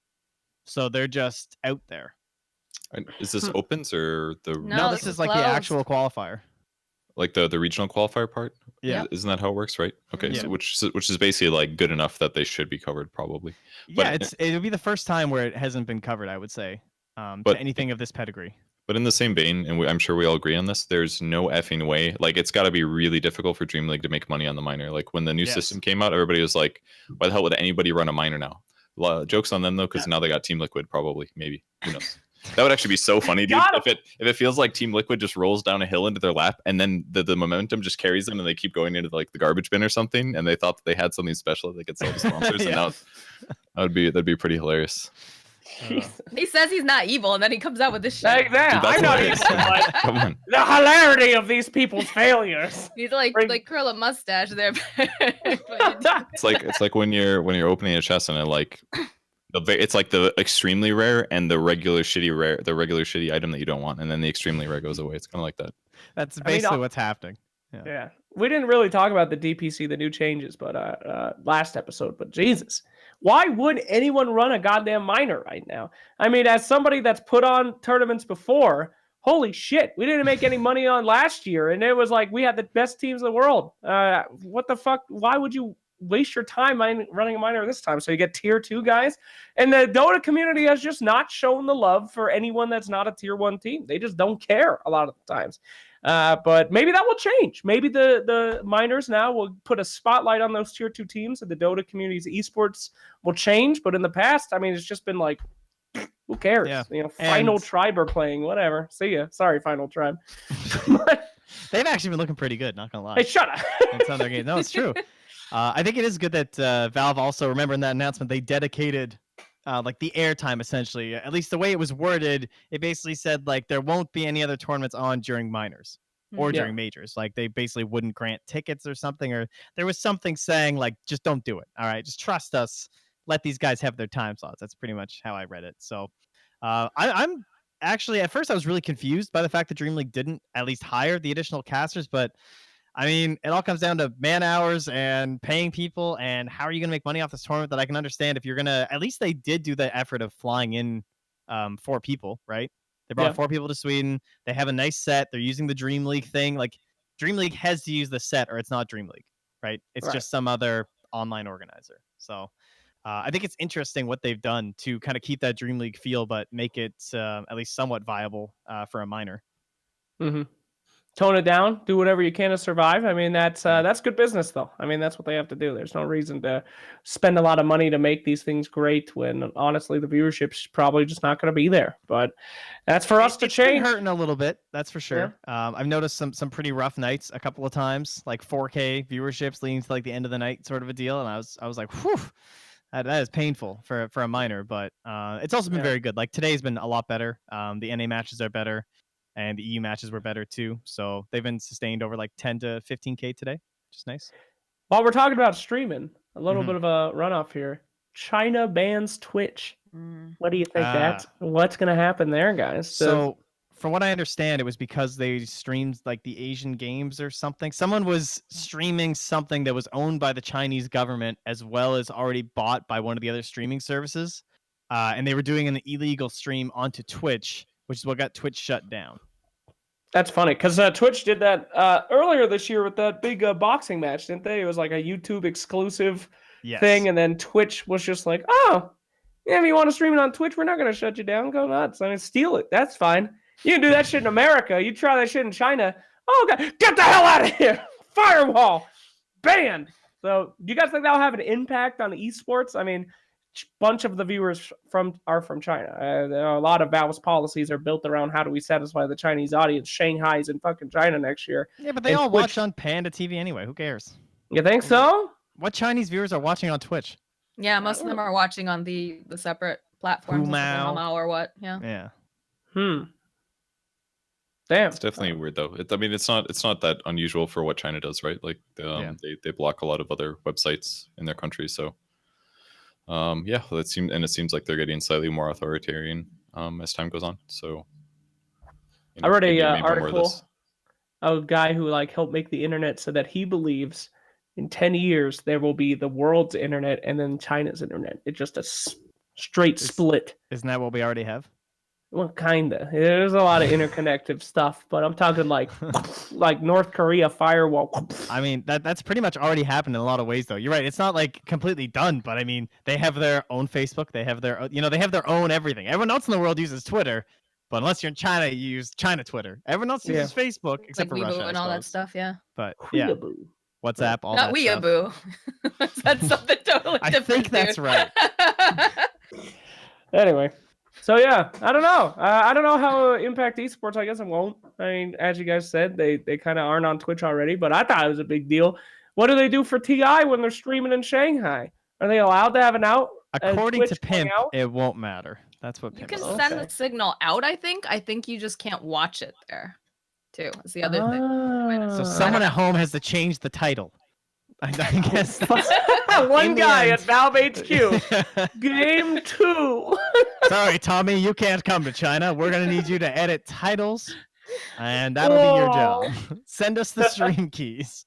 so they're just out there. Is this opens or the? No, this is like the actual qualifier. Like the regional qualifier part? Yeah. Isn't that how it works, right? Okay, yeah. So which is basically like good enough that they should be covered probably. Yeah, it'll be the first time where it hasn't been covered, I would say, to anything of this pedigree. But in the same vein, and I'm sure we all agree on this, there's no effing way. Like, it's got to be really difficult for Dream League to make money on the minor. Like, when the new system came out, everybody was like, why the hell would anybody run a minor now? Jokes on them, though, because now they got Team Liquid, probably. Maybe. Who knows? That would actually be so funny, dude. If it feels like Team Liquid just rolls down a hill into their lap, and then the momentum just carries them, and they keep going into like the garbage bin or something, and they thought that they had something special that they could sell to sponsors, and that'd be pretty hilarious. He says he's not evil, and then he comes out with this shit. I'm not evil. Come on. The hilarity of these people's failures. He's like curl a mustache there. It's like when you're opening a chest and it's like the extremely rare and the regular shitty item that you don't want, and then the extremely rare goes away. It's kind of like that. That's basically what's happening. Yeah. We didn't really talk about the DPC, the new changes, but last episode. But Jesus, why would anyone run a goddamn minor right now? I mean, as somebody that's put on tournaments before, holy shit, we didn't make any money on last year, and it was like we had the best teams in the world. What the fuck? Why would you waste your time running a minor this time? So you get tier 2 guys, and the Dota community has just not shown the love for anyone that's not a tier 1 team. They just don't care a lot of the times. But maybe that will change. Maybe the minors now will put a spotlight on those tier 2 teams, and the Dota community's esports will change. But in the past, I mean, it's just been like, who cares? Yeah. Final Tribe are playing, whatever. See ya. Sorry, Final Tribe. They've actually been looking pretty good, not gonna lie. Hey, shut up. In some of their games. No, it's true. I think it is good that Valve also, remember in that announcement, they dedicated like the airtime, essentially. At least the way it was worded, it basically said like there won't be any other tournaments on during minors or during majors. Like they basically wouldn't grant tickets or something, or there was something saying like, just don't do it. All right, just trust us. Let these guys have their time slots. That's pretty much how I read it. So I'm actually, at first I was really confused by the fact that Dream League didn't at least hire the additional casters, but I mean, it all comes down to man hours and paying people, and how are you going to make money off this tournament? That I can understand if you're going to, at least they did do the effort of flying in 4 people, right? They brought 4 people to Sweden. They have a nice set. They're using the Dream League thing. Like Dream League has to use the set or it's not Dream League, right? It's just some other online organizer. So I think it's interesting what they've done to kind of keep that Dream League feel, but make it at least somewhat viable for a minor. Mm-hmm. Tone it down, do whatever you can to survive. I mean, that's good business, though. I mean, that's what they have to do. There's no reason to spend a lot of money to make these things great when, honestly, the viewership's probably just not going to be there. But that's for us to change. It's been hurting a little bit, that's for sure. Yeah. I've noticed some pretty rough nights a couple of times, like 4K viewerships leading to like the end of the night sort of a deal, and I was like, whew. That is painful for a minor, but it's also been very good. Like today's been a lot better. The NA matches are better, and the EU matches were better too. So they've been sustained over like 10 to 15K today, which is nice. While we're talking about streaming, a little bit of a runoff here. China bans Twitch. What do you think what's going to happen there, guys? So from what I understand, it was because they streamed like the Asian games or something. Someone was streaming something that was owned by the Chinese government as well as already bought by one of the other streaming services. And they were doing an illegal stream onto Twitch, which is what got Twitch shut down. That's funny because Twitch did that earlier this year with that big boxing match, didn't they? It was like a YouTube exclusive thing. And then Twitch was just like, oh, yeah, if you want to stream it on Twitch, we're not going to shut you down. Go nuts. I mean, steal it. That's fine. You can do that shit in America. You try that shit in China. Oh, God. Get the hell out of here. Firewall. Banned. So do you guys think that'll have an impact on esports? I mean, a bunch of the viewers are from China. A lot of Valve's policies are built around how do we satisfy the Chinese audience. Shanghai's in fucking China next year. Yeah, but they all watch on Panda TV anyway. Who cares? You think so? What Chinese viewers are watching on Twitch? Yeah, most of them are watching on the separate platforms. Humao or what? Yeah. Damn. It's definitely weird though. It's not that unusual for what China does, right? Like they block a lot of other websites in their country. So it seems like they're getting slightly more authoritarian as time goes on. So I read an article of a guy who helped make the internet so that he believes in 10 years there will be the world's internet and then China's internet. It's just a straight split. Isn't that what we already have? Well, kinda. There's a lot of interconnective stuff, but I'm talking like North Korea firewall. I mean, that's pretty much already happened in a lot of ways, though. You're right. It's not like completely done, but I mean, they have their own Facebook. They have their, they have their own everything. Everyone else in the world uses Twitter, but unless you're in China, you use China Twitter. Everyone else uses Facebook except for Russia and all that stuff. Yeah. But yeah, WhatsApp, all not that stuff. Not Weeaboo. That's something totally different. I think that's right. Anyway. So yeah, I don't know. I don't know how it impact esports. I guess it won't. I mean, as you guys said, they kind of aren't on Twitch already, but I thought it was a big deal. What do they do for TI when they're streaming in Shanghai? Are they allowed to have an According to Twitch Pimp, Hangout? it won't matter. That's what You Pimp can said. send the signal out, I think. I think you just can't watch it there, too. It's the other thing. So someone at home has to change the title. I guess that's one guy end. at Valve HQ. Game 2. Sorry, Tommy, you can't come to China. We're gonna need you to edit titles, and that'll be your job. Send us the stream keys.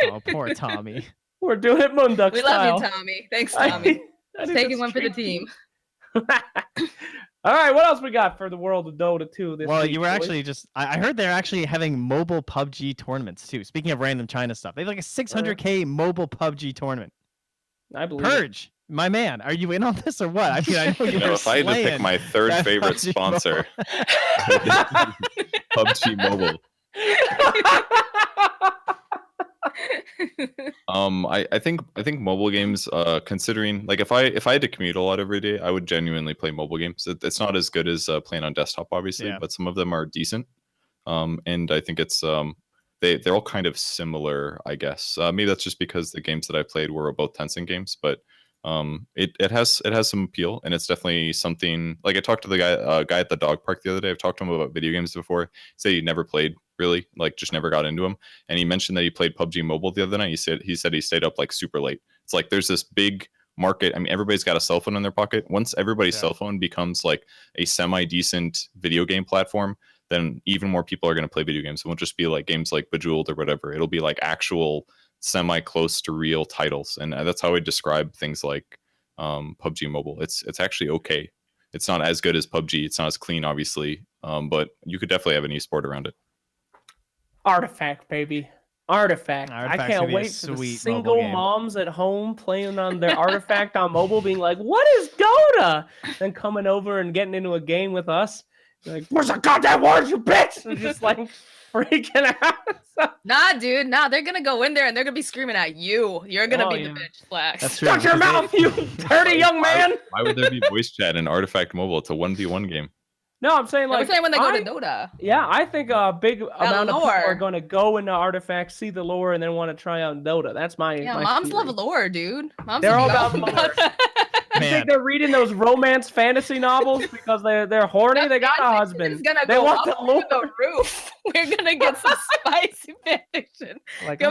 Oh, poor Tommy. We're doing it Moonduck We style. love you, Tommy. Thanks, Tommy. Taking one for the team. All right, what else we got for the world of Dota 2 this Well, week, you were boys? actually just... I heard they're actually having mobile PUBG tournaments, too. Speaking of random China stuff. They have like a 600K mobile PUBG tournament. I believe Purge, my man, are you in on this or what? I mean, I know you're if I had to pick my third favorite PUBG sponsor, PUBG Mobile. I think mobile games, considering like if I had to commute a lot every day, I would genuinely play mobile games. It's not as good as playing on desktop, obviously, but some of them are decent. And I think it's they're all kind of similar, I guess. Maybe that's just because the games that I played were both Tencent games, but it has some appeal, and it's definitely something. Like I talked to the guy at the dog park the other day. I've talked to him about video games before. He said he never played, really, like just never got into them. And he mentioned that he played PUBG Mobile the other night. He said he stayed up like super late. It's like there's this big market. I mean, everybody's got a cell phone in their pocket. Once everybody's cell phone becomes like a semi-decent video game platform, then even more people are going to play video games. It won't just be like games like Bejeweled or whatever. It'll be like actual semi-close to real titles, and that's how I describe things like PUBG Mobile. It's actually okay. It's not as good as PUBG. It's not as clean, obviously, but you could definitely have an esport around it. Artifact, baby. Artifact. I can't wait for the single moms at home playing on their Artifact on mobile, being like, "What is Dota?" Then coming over and getting into a game with us. Like, where's the goddamn words, you bitch? And just like freaking out. Nah, dude. Nah, they're gonna go in there and they're gonna be screaming at you. You're gonna be the bitch, Flax. That's true. Shut your mouth, you dirty young man. Why would there be voice chat in Artifact Mobile? It's a 1v1 game. No, I'm saying like I'm saying when they go to Dota. Yeah, I think a big amount of people are going to go into Artifact, see the lore, and then want to try out Dota. That's my moms theory. love lore, dude. They're all about lore. You think they're reading those romance fantasy novels because they're horny? They got a husband. They want the lore. The roof. We're gonna get some spicy fanfiction. Like,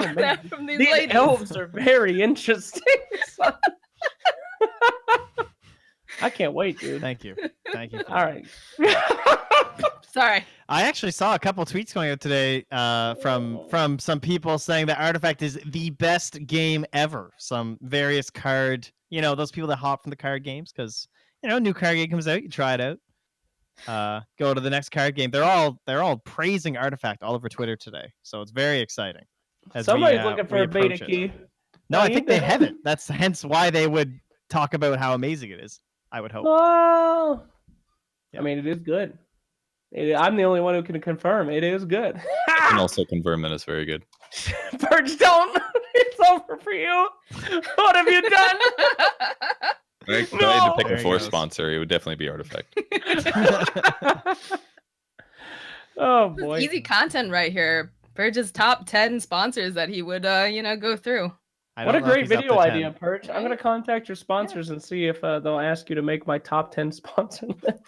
from these ladies. elves are very interesting. I can't wait, dude. Thank you. All right. Sorry. I actually saw a couple tweets going out today from some people saying that Artifact is the best game ever. Some various card, those people that hop from the card games because new card game comes out, you try it out. Go to the next card game. They're all praising Artifact all over Twitter today, so it's very exciting. Somebody's looking for a beta key. No, I think they have it. That's hence why they would talk about how amazing it is. I would hope. Oh, yeah. I mean, it is good. I'm the only one who can confirm it is good. I can also confirm that it's very good. Birds don't. It's over for you. What have you done? If I had to pick a fourth sponsor, it would definitely be Artifact. Oh boy, easy content right here. Purge's top 10 sponsors that he would, go through. What a great video idea, Purge. I'm going to contact your sponsors and see if they'll ask you to make my top 10 sponsor list.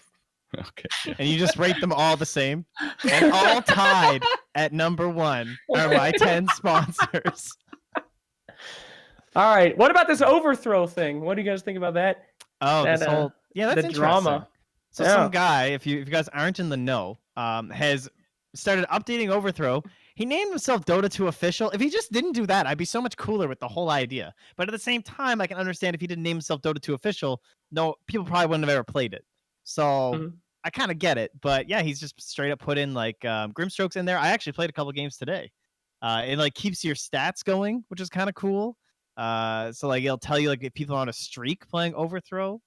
Okay. And you just rate them all the same? And all tied at number 1 are my 10 sponsors. All right. What about this overthrow thing? What do you guys think about that? Oh, this whole... Yeah, that's the drama. So some guy, if you guys aren't in the know, has started updating Overthrow. He named himself Dota 2 official. If he just didn't do that, I'd be so much cooler with the whole idea. But at the same time, I can understand if he didn't name himself Dota 2 official, no, people probably wouldn't have ever played it. So I kind of get it. But yeah, he's just straight up put in like Grimstrokes in there. I actually played a couple games today. It like keeps your stats going, which is kind of cool. So like it'll tell you like if people are on a streak playing Overthrow.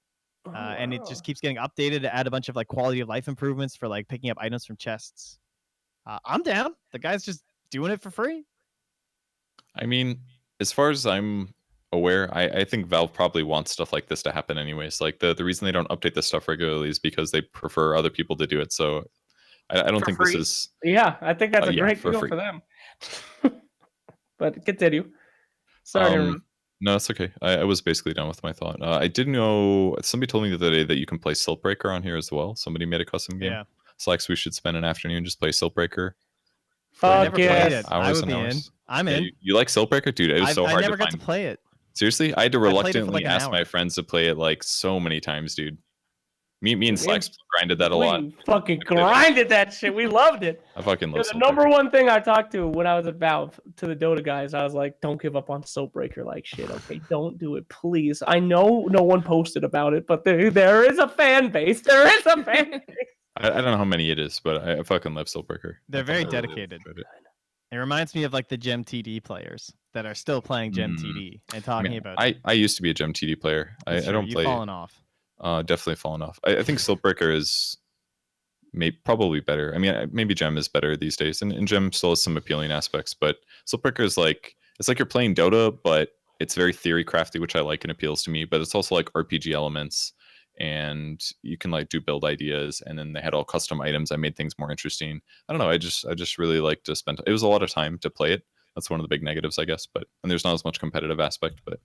And it just keeps getting updated to add a bunch of like quality of life improvements for like picking up items from chests. I'm down. The guy's just doing it for free. I mean, as far as I'm aware, I think Valve probably wants stuff like this to happen anyways. Like the reason they don't update this stuff regularly is because they prefer other people to do it. So I don't think this is... Yeah, I think that's a great deal for them. But continue. Sorry. No, it's okay. I was basically done with my thought. I did know somebody told me the other day that you can play Siltbreaker on here as well. Somebody made a custom game. Yeah. Slacks, we should spend an afternoon just play Siltbreaker. I never played it. Hours I would and be hours. in. I'm in. You like Siltbreaker? Dude, it was so hard I never to got find. to play it. Seriously? I had to played it for reluctantly like an ask my hour. friends to play it like so many times, dude. Me and Slacks grinded that a We lot. fucking grinded that shit. We loved it. I fucking love The Siltbreaker. number one thing I talked to when I was at Valve to the Dota guys, I was like, don't give up on Siltbreaker like shit, okay? Don't do it, please. I know no one posted about it, but there is a fan base. There is a fan base. I don't know how many it is, but I fucking love Siltbreaker. They're very dedicated. It reminds me of like the Gem TD players that are still playing Gem TD and talking about it. I used to be a Gem TD player. I don't play. You've fallen off. Definitely fallen off. I think Siltbreaker is probably better. I mean, maybe Gem is better these days, and Gem still has some appealing aspects. But Siltbreaker is like it's like you're playing Dota, but it's very theory crafty, which I like and appeals to me. But it's also like RPG elements, and you can like do build ideas, and then they had all custom items. I made things more interesting. I don't know. I just really like to spend. It was a lot of time to play it. That's one of the big negatives, I guess. And there's not as much competitive aspect, but.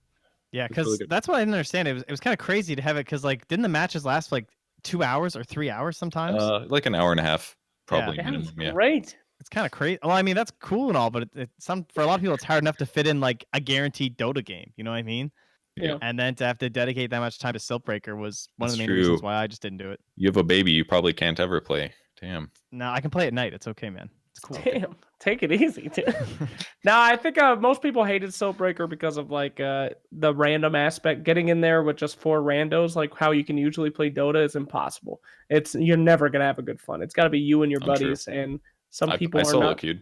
Yeah, because really that's what I didn't understand. It was kind of crazy to have it because like didn't the matches last for like 2 hours or 3 hours sometimes? Like an hour and a half, probably. Yeah, minimum, yeah. Great. It's kind of crazy. Well, I mean that's cool and all, but for a lot of people it's hard enough to fit in like a guaranteed Dota game. You know what I mean? Yeah. And then to have to dedicate that much time to Siltbreaker was one of the main reasons why I just didn't do it. You have a baby, you probably can't ever play. Damn. No, I can play at night. It's okay, man. It's cool. Damn, take it easy, dude. Now, I think most people hated Siltbreaker because of like the random aspect. Getting in there with just 4 randos, like how you can usually play Dota, is impossible. You're never gonna have a good fun. It's got to be you and your buddies, and some people are not. Queued.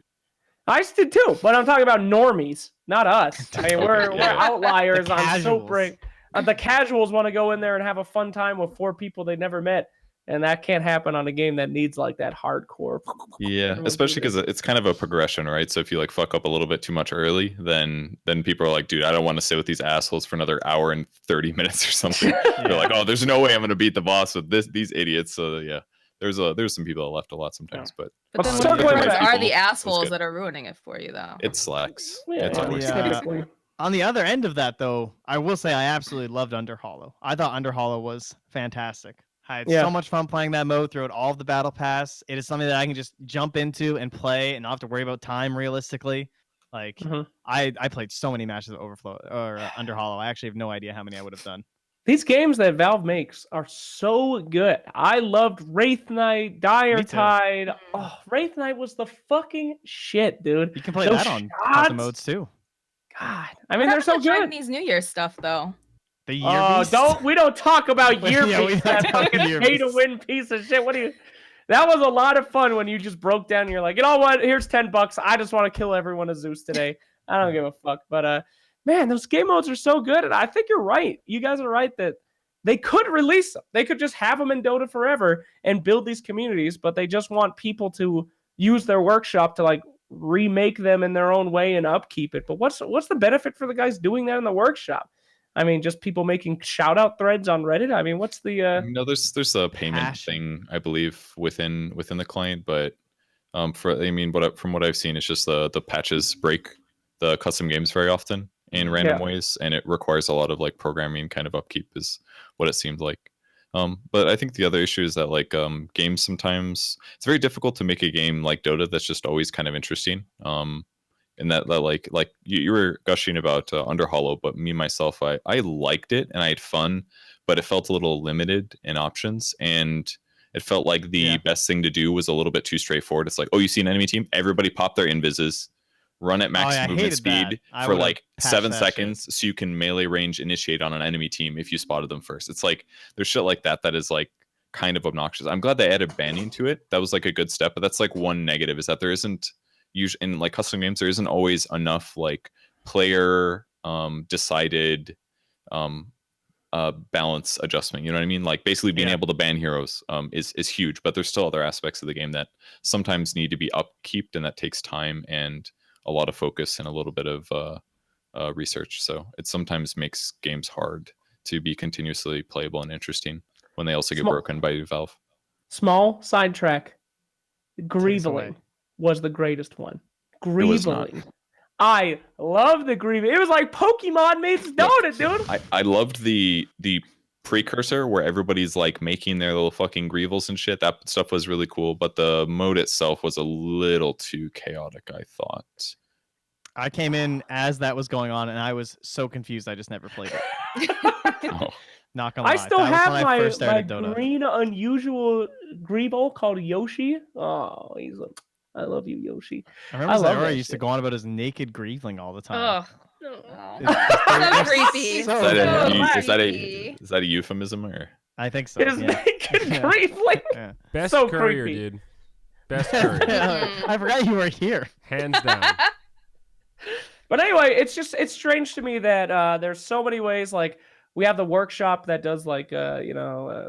I did too, but I'm talking about normies, not us. I mean, we're outliers on Siltbreaker. The casuals want to go in there and have a fun time with 4 people they never met. And that can't happen on a game that needs like that hardcore. Yeah, especially because it's kind of a progression, right? So if you like fuck up a little bit too much early, then people are like, dude, I don't want to sit with these assholes for another hour and 30 minutes or something. They're like, oh, there's no way I'm gonna beat the boss with these idiots. So yeah, there's some people that left a lot sometimes, but then what are the assholes that are ruining it for you though? It slacks. Yeah. On the other end of that, though, I will say I absolutely loved Underhollow. I thought Underhollow was fantastic. I had so much fun playing that mode throughout all of the battle pass. It is something that I can just jump into and play and not have to worry about time realistically. Like I played so many matches of Overflow or Underhollow. I actually have no idea how many I would have done. These games that Valve makes are so good. I loved Wraith Knight, Dire Tide. Oh, Wraith Knight was the fucking shit, dude. You can play that on custom modes too. God, I mean they're so good. Chinese New Year stuff though. The year beast? We don't talk about year beast. That fucking pay to win piece of shit. That was a lot of fun when you just broke down and you're like, you know what? Here's $10. I just want to kill everyone as Zeus today. I don't give a fuck. But man, those game modes are so good, and I think you're right. You guys are right that they could release them. They could just have them in Dota forever and build these communities, but they just want people to use their workshop to like remake them in their own way and upkeep it. But what's the benefit for the guys doing that in the workshop? I mean, just people making shout out threads on Reddit. I mean, what's the No, there's a payment thing, I believe, within the client, but from what I've seen, it's just the patches break the custom games very often in random ways, and it requires a lot of like programming kind of upkeep is what it seems like. But I think the other issue is that like games sometimes it's very difficult to make a game like Dota that's just always kind of interesting. And that like you were gushing about Underhollow, but me myself, I liked it and I had fun, but it felt a little limited in options, and it felt like the best thing to do was a little bit too straightforward. It's like, oh, you see an enemy team, everybody pop their invises, run at max movement speed for like 7 seconds, so you can melee range initiate on an enemy team if you spotted them first. It's like there's shit like that is like kind of obnoxious. I'm glad they added banning to it. That was like a good step, but that's like one negative is that there isn't usually in like custom games there isn't always enough like player decided balance adjustment. You know what I mean? Like basically being able to ban heroes is huge, but there's still other aspects of the game that sometimes need to be upkeeped, and that takes time and a lot of focus and a little bit of research. So it sometimes makes games hard to be continuously playable and interesting when they also get broken by Valve. Small sidetrack. Grieveling was the greatest one. Grieveling. I love the Grieve. It was like Pokemon meets Dota, dude. I loved the precursor where everybody's like making their little fucking Greevils and shit. That stuff was really cool, but the mode itself was a little too chaotic, I thought. I came in as that was going on, and I was so confused. I just never played it. Oh. Not gonna lie. I still have my Dota. green unusual Greeble called Yoshi. Oh, I love you, Yoshi. I remember Zayori used to go on about his naked Greveling all the time. Oh, so creepy. Is that a euphemism or? I think so. His naked Greveling. Yeah. Best so courier, creepy. dude. Best courier. I forgot you were here. Hands down. But anyway, it's strange to me that there's so many ways. Like we have the workshop that does like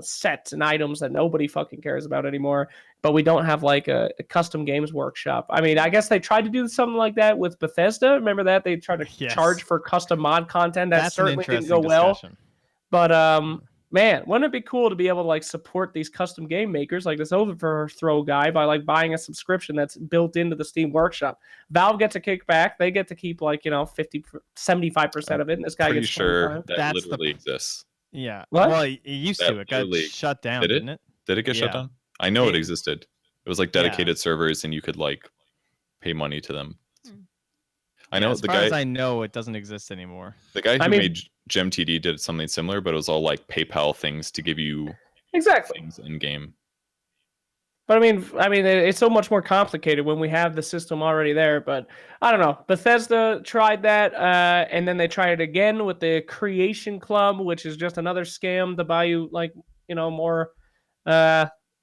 sets and items that nobody fucking cares about anymore. But we don't have like a custom games workshop. I mean, I guess they tried to do something like that with Bethesda. Remember that? They tried to charge for custom mod content. That certainly didn't go well. But man, wouldn't it be cool to be able to like support these custom game makers like this Overthrow guy by like buying a subscription that's built into the Steam Workshop? Valve gets a kickback. They get to keep like 75% of it, and this guy gets 25%. Sure that literally exists. Yeah. What? Well, it used to. It got shut down, didn't it? Did it get shut down? I know it existed. It was like dedicated servers, and you could like pay money to them. I know as far as I know, it doesn't exist anymore. The guy who made GemTD did something similar, but it was all like PayPal things to give you things in game. But I mean, it's so much more complicated when we have the system already there. But I don't know. Bethesda tried that, and then they tried it again with the Creation Club, which is just another scam to buy you like more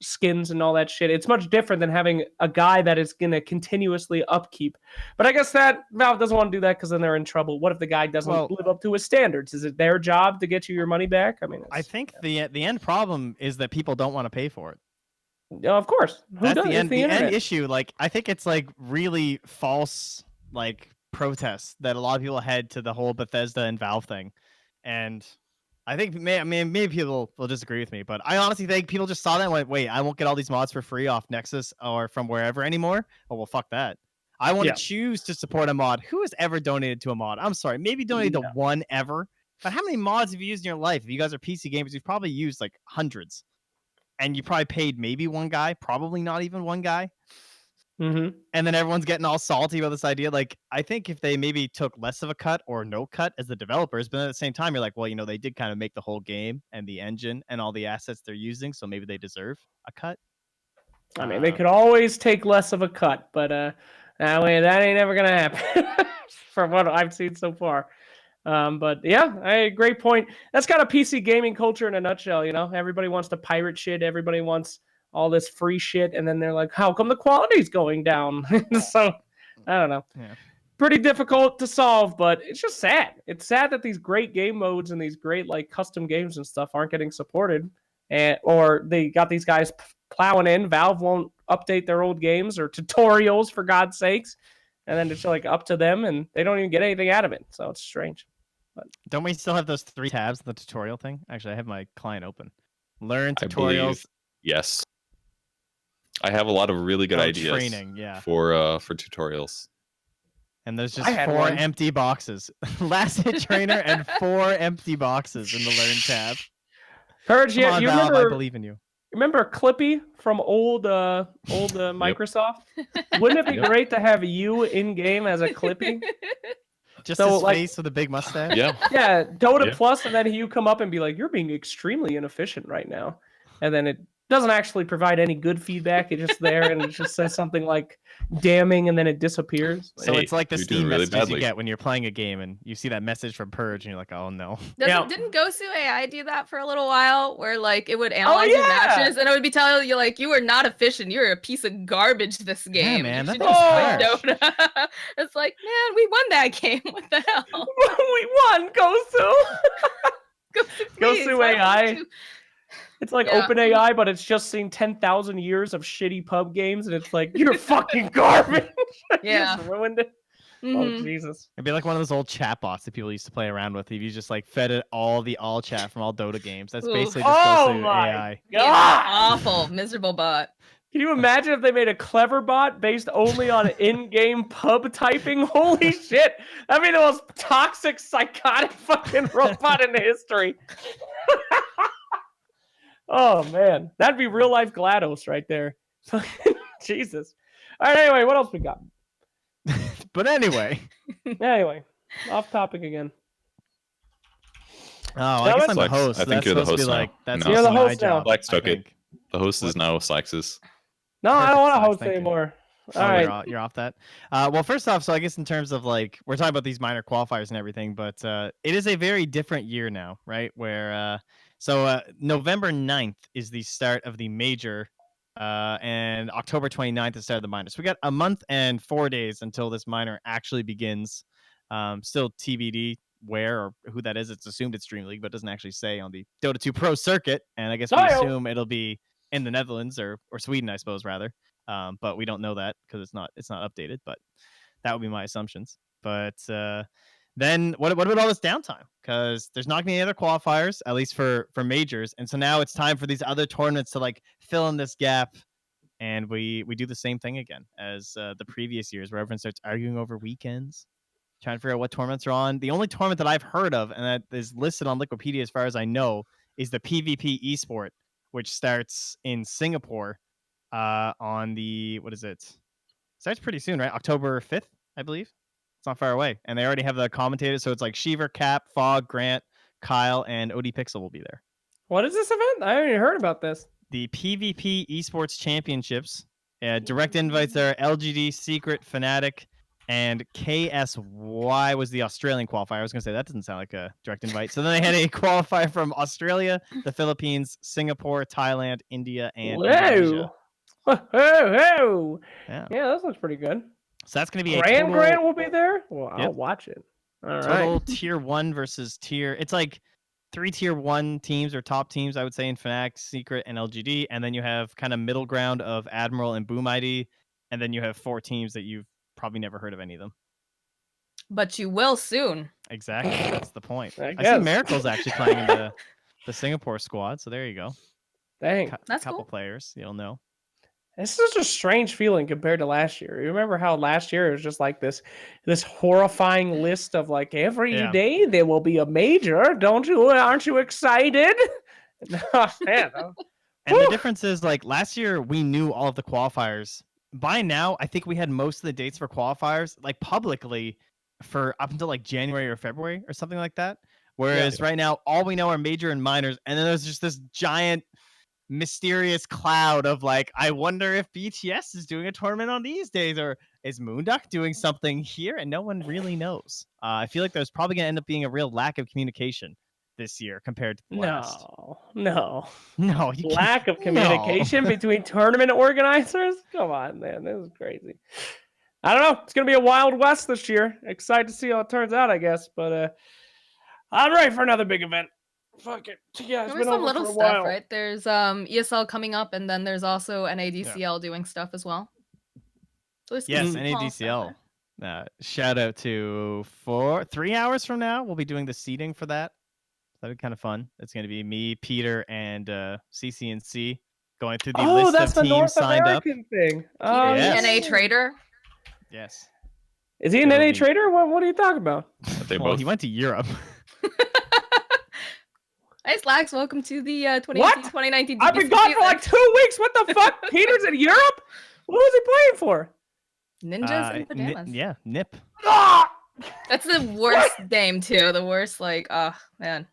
skins and all that shit. It's much different than having a guy that is going to continuously upkeep. But I guess that Valve doesn't want to do that because then they're in trouble. What if the guy doesn't live up to his standards? Is it their job to get you your money back? I mean, I think the end problem is that people don't want to pay for it. Yeah, of course. That's the end issue. Like, I think it's like really false like protests that a lot of people had to the whole Bethesda and Valve thing, and I think maybe people will disagree with me, but I honestly think people just saw that and went, wait, I won't get all these mods for free off Nexus or from wherever anymore. Oh, well, fuck that. I want to choose to support a mod. Who has ever donated to a mod? I'm sorry, maybe donated to one ever, but how many mods have you used in your life? If you guys are PC gamers, you've probably used like hundreds, and you probably paid maybe one guy, probably not even one guy. Mm-hmm. And then everyone's getting all salty about this idea. Like, I think if they maybe took less of a cut or no cut as the developers, but at the same time, you're like, well, they did kind of make the whole game and the engine and all the assets they're using, so maybe they deserve a cut. I mean, they could always take less of a cut, but that ain't ever gonna happen from what I've seen so far. But yeah, great point. That's kind of PC gaming culture in a nutshell. Everybody wants to pirate shit. Everybody wants all this free shit, and then they're like, how come the quality's going down? So I don't know. Yeah. Pretty difficult to solve, but it's just sad. It's sad that these great game modes and these great like custom games and stuff aren't getting supported, or they got these guys plowing in. Valve won't update their old games or tutorials, for God's sakes, and then it's like up to them, and they don't even get anything out of it. So it's strange. But don't we still have those 3 tabs in the tutorial thing? Actually, I have my client open. Learn tutorials. Yes. I have a lot of really good ideas for tutorials. And there's just 4 empty boxes. Last hit trainer and 4 empty boxes in the Learn tab. Purge, you Valve, remember? I believe in you. Remember Clippy from old Microsoft? Wouldn't it be great to have you in game as a Clippy? Just his face with a big mustache. Yeah, Dota Plus, and then you come up and be like, "You're being extremely inefficient right now," and then it doesn't actually provide any good feedback. It's just there, and it just says something like damning, and then it disappears. So it's like the Steam messages you get when you're playing a game, and you see that message from Purge, and you're like, oh no. Didn't Gosu AI do that for a little while, where like it would analyze your matches, and it would be telling you like, you are not efficient, you're a piece of garbage this game. Yeah, man, that's Dota. It's like, man, we won that game. What the hell? We won, Gosu. Gosu AI. It's like OpenAI, but it's just seen 10,000 years of shitty pub games, and it's like, you're fucking garbage. Just ruined it. Mm-hmm. Oh, Jesus. It'd be like one of those old chat bots that people used to play around with. If you just like fed it all chat from all Dota games. That's basically just AI. God. Awful, miserable bot. Can you imagine if they made a clever bot based only on in-game pub typing? Holy shit. That'd be the most toxic, psychotic fucking robot in history. Oh, man. That'd be real-life GLaDOS right there. Jesus. All right, anyway, what else we got? But anyway. Anyway, off topic again. Oh, I guess I'm the host. I think you're the host now. You're the host now. Flex took it. The host is now Slex's. No, I don't want to host anymore. All right. You're off that. Well, first off, so I guess in terms of like, we're talking about these minor qualifiers and everything, but it is a very different year now, right? Where, November 9th is the start of the major, and October 29th is the start of the minor. So we got a month and 4 days until this minor actually begins. Still TBD where or who that is. It's assumed it's Dream League, but it doesn't actually say on the Dota 2 Pro circuit. And I guess we assume it'll be in the Netherlands or Sweden, I suppose, rather. But we don't know that because it's not updated. But that would be my assumptions. But then what about all this downtime? Because there's not gonna be any other qualifiers, at least for majors. And so now it's time for these other tournaments to like fill in this gap. And we do the same thing again as the previous years, where everyone starts arguing over weekends, trying to figure out what tournaments are on. The only tournament that I've heard of and that is listed on Wikipedia, as far as I know, is the PvP esport, which starts in Singapore on the, what is it? Starts pretty soon, right? October 5th, I believe. It's not far away. And they already have the commentators, so it's like Shiver, Cap, Fog, Grant, Kyle, and OD Pixel will be there. What is this event? I haven't even heard about this. The PvP Esports Championships. Direct invites are LGD, Secret, Fnatic, and KSY was the Australian qualifier. I was going to say, that doesn't sound like a direct invite. So then they had a qualifier from Australia, the Philippines, Singapore, Thailand, India, and Indonesia. Whoa. Yeah, this looks pretty good. So that's going to be Grant will be there? Well, I'll watch it. All total right. tier 1 versus tier... It's like 3 tier 1 teams or top teams, I would say, in Fnatic, Secret, and LGD. And then you have kind of middle ground of Admiral and Boom ID. And then you have 4 teams that you've probably never heard of any of them. But you will soon. Exactly. That's the point. I see Miracle's actually playing in the Singapore squad. So there you go. Dang. That's couple cool. Players, you'll know. It's such a strange feeling compared to last year. You remember how last year it was just like this horrifying list of like every day there will be a major. Aren't you excited? Man. And the difference is, like, last year we knew all of the qualifiers. By now, I think we had most of the dates for qualifiers, like, publicly for up until like January or February or something like that. Whereas right now, all we know are major and minors, and then there's just this giant mysterious cloud of like, I wonder if BTS is doing a tournament on these days, or is Moonduck doing something here, and no one really knows. I feel like there's probably gonna end up being a real lack of communication this year compared to last. No. Lack of communication between tournament organizers? Come on, man, this is crazy. I don't know. It's gonna be a Wild West this year. Excited to see how it turns out, I guess. But I'm ready for another big event. Fuck it. Yeah, it's been some over little for a stuff, while. right? There's ESL coming up, and then there's also NADCL doing stuff as well. So yes, NADCL. Shout out to 3 hours from now, we'll be doing the seeding for that. That'd be kind of fun. It's going to be me, Peter, and CCNC going through the list that's of the teams North signed American thing. Oh, yes. NA Trader. Yes. Is he an NA trader? What are you talking about? He went to Europe. Hey, Slacks, welcome to the 2018-2019. I've been gone for like 2 weeks. What the fuck? Peter's in Europe? What was he playing for? Ninjas and pajamas. Nip. That's the worst name too. The worst, like, oh man.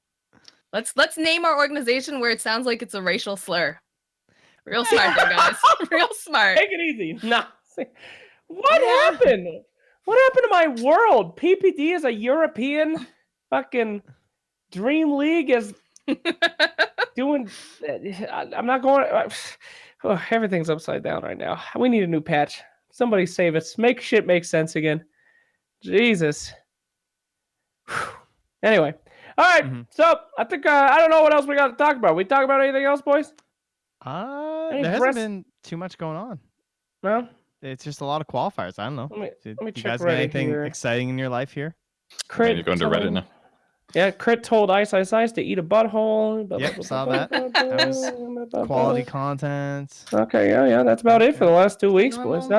Let's name our organization where it sounds like it's a racial slur. Real smart there, guys. Real smart. Take it easy. Nah. What happened? What happened to my world? PPD is a European. Fucking Dream League is doing. I'm not going. Everything's upside down right now. We need a new patch. Somebody save us. Make shit make sense again. Jesus. Anyway. All right. So I think I don't know what else we got to talk about. We talk about anything else, boys? There hasn't been too much going on. No. It's just a lot of qualifiers. I don't know. Let me you check guys got anything here. exciting in your life here? You're going to Reddit now. Yeah, Crit told Ice to eat a butthole. Yep, saw that. That was quality content. Okay, yeah, that's about it for the last 2 weeks, boys.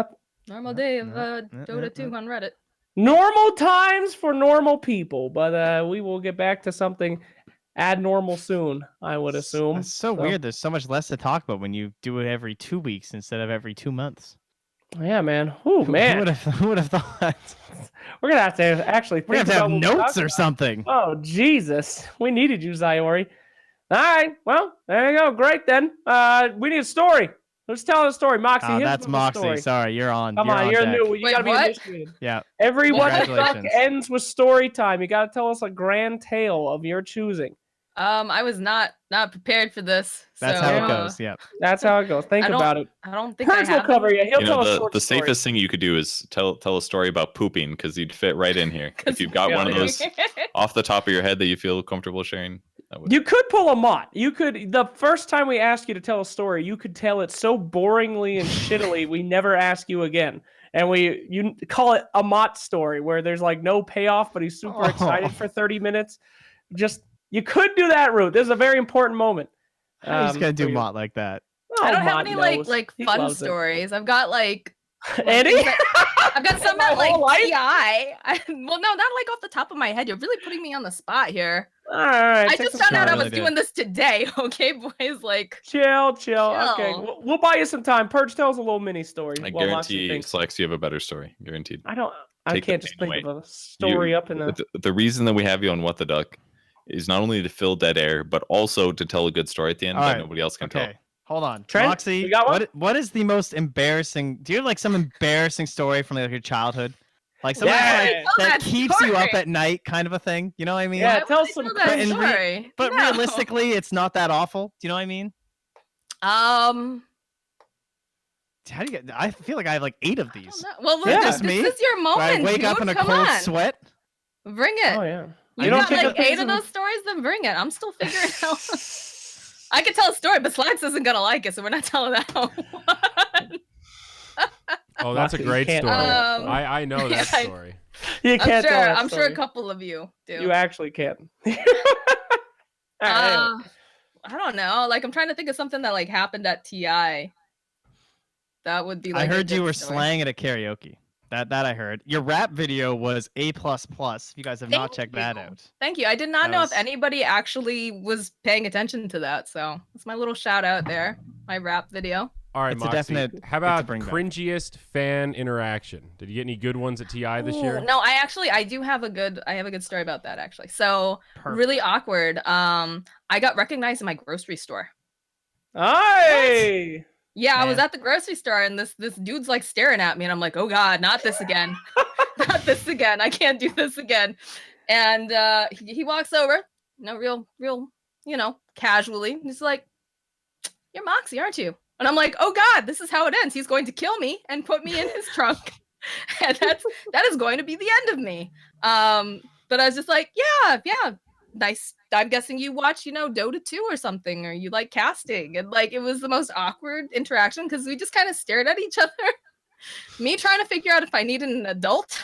Normal day of Dota 2 on Reddit. Normal times for normal people, but we will get back to something abnormal soon, I would assume. It's so weird. There's so much less to talk about when you do it every 2 weeks instead of every 2 months. Yeah, man. Oh, man. Who would have thought? We're going to have to actually think have notes or something. Oh, Jesus. We needed you, Zayori. All right. Well, there you go. Great, then. We need a story. Let's tell a story. Moxie, that's Moxie. Story. Sorry, you're on. Come on, you're deck. new. You got to be initiated. Yeah. Every What the Duck ends with story time. You got to tell us a grand tale of your choosing. I was not prepared for this. That's how it goes. Yeah. That's how it goes. Think about it. I don't think Hertz will cover you. He'll tell a short the story. safest thing you could do is tell a story about pooping because you'd fit right in here. If you've got one of those off the top of your head that you feel comfortable sharing. You could pull a Mott. You could. The first time we asked you to tell a story, you could tell it so boringly and shittily. We never ask you again. And you call it a Mott story where there's like no payoff, but he's super excited for 30 minutes. You could do that route. This is a very important moment. He's gonna do Mott like that. I don't have any like fun stories. I've got like Eddie. I've got some at like TI. Well, no, not like off the top of my head. You're really putting me on the spot here. All right. I just found out I was doing this today. Okay, boys. Like chill. Okay, we'll buy you some time. Purge, tell us a little mini story. I guarantee, Slacks, you have a better story. Guaranteed. I can't just think of a story up in the reason that we have you on What the Duck is not only to fill dead air, but also to tell a good story at the end that nobody else can tell. Hold on. Trent, Moxie, you got one? what is the most embarrassing? Do you have like some embarrassing story from like your childhood? Like something that keeps you up at night kind of a thing? You know what I mean? Yeah, tell some story. But realistically, it's not that awful. Do you know what I mean? How do you get? I feel like I have like 8 of these. Well, this is your moment. I wake up in a cold sweat. Bring it. Oh yeah. You got like 8 of those stories, then bring it. I'm still figuring it out. I could tell a story, but Slacks isn't gonna like it, so we're not telling that one. Oh, that's a great story. I know that story. You can't tell that I'm story. sure a couple of you do. You actually can. I don't know. Like I'm trying to think of something that like happened at TI. That would be like I heard you were slang at a karaoke. That I heard. Your rap video was A++. If you guys have not checked that out. Thank you. I did not know if anybody actually was paying attention to that. So it's my little shout out there. My rap video. All right, Moxie, how about cringiest fan interaction? Did you get any good ones at TI this year? No, I do have a good story about that actually. So really awkward. I got recognized in my grocery store. Hey. Yeah, I was at the grocery store and this dude's like staring at me and I'm like, oh God, not this again. Not this again. I can't do this again. And he walks over, real, casually. He's like, you're Moxie, aren't you? And I'm like, oh God, this is how it ends. He's going to kill me and put me in his trunk. And that is going to be the end of me. But I was just like, yeah, nice. I'm guessing you watch, Dota 2 or something, or you like casting. And like, it was the most awkward interaction because we just kind of stared at each other. Me trying to figure out if I needed an adult.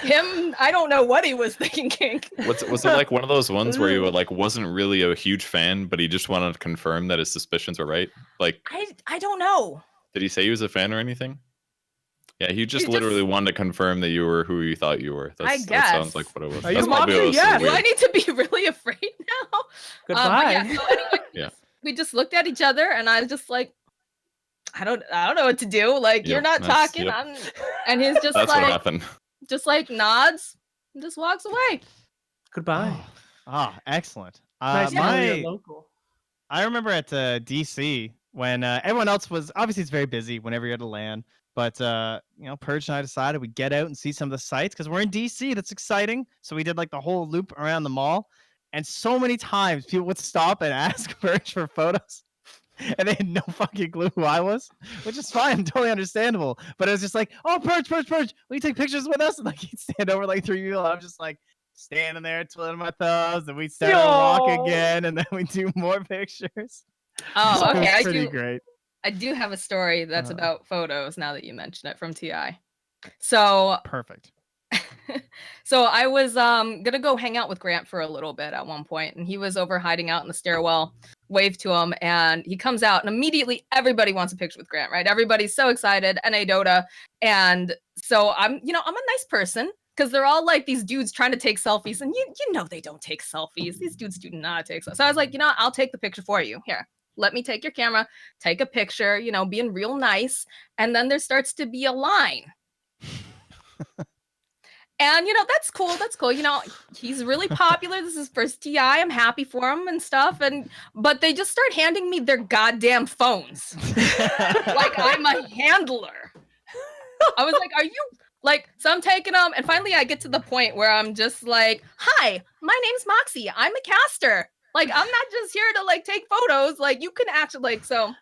Him, I don't know what he was thinking. Was it like one of those ones where he like wasn't really a huge fan, but he just wanted to confirm that his suspicions were right? Like I don't know. Did he say he was a fan or anything? Yeah, he just literally wanted to confirm that you were who you thought you were. I guess. That sounds like what it was. Are you Moxie? Yes. Do I need to be really afraid now? Goodbye. So anyway, we just looked at each other, and I was just like, I don't know what to do. Like you're not talking, and he's just that's like, what happened. Just like nods, and just walks away. Goodbye. Excellent. Nice local. I remember at DC when everyone else was obviously it's very busy whenever you're at a LAN. But Purge and I decided we'd get out and see some of the sites because we're in DC. That's exciting. So we did like the whole loop around the mall, and so many times people would stop and ask Purge for photos, and they had no fucking clue who I was, which is fine, totally understandable. But it was just like, oh, Purge, will you take pictures with us? And like he'd stand over like 3 people. I'm just like standing there twiddling my thumbs, and we'd start to walk again, and then we do more pictures. Oh, okay. It was pretty great. I do have a story that's about photos now that you mention it from TI. So perfect. So I was gonna go hang out with Grant for a little bit at one point, and he was over hiding out in the stairwell. Waved to him, and he comes out, and immediately everybody wants a picture with Grant, right? Everybody's so excited, NA Dota, and so I'm a nice person because they're all like these dudes trying to take selfies, and you know they don't take selfies. These dudes do not take selfies. So I was like, I'll take the picture for you. Here, let me take your camera, take a picture. Being real nice, and then there starts to be a line. And that's cool. That's cool. He's really popular. This is his first TI. I'm happy for him and stuff. But they just start handing me their goddamn phones. Like I'm a handler. I was like, are you like, so I'm taking them, and finally I get to the point where I'm just like, hi, my name's Moxie. I'm a caster. Like, I'm not just here to like take photos. Like, you can actually like, so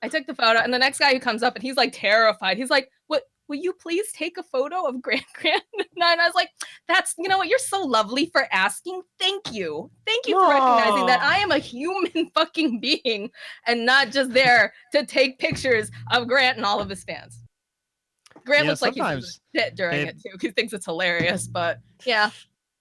I took the photo, and the next guy who comes up and he's like terrified. He's like, what? Will you please take a photo of Grant? And I was like, that's, what, you're so lovely for asking. Thank you. Thank you for recognizing that I am a human fucking being and not just there to take pictures of Grant and all of his fans. Grant looks like he's shit during it too. He thinks it's hilarious, but yeah.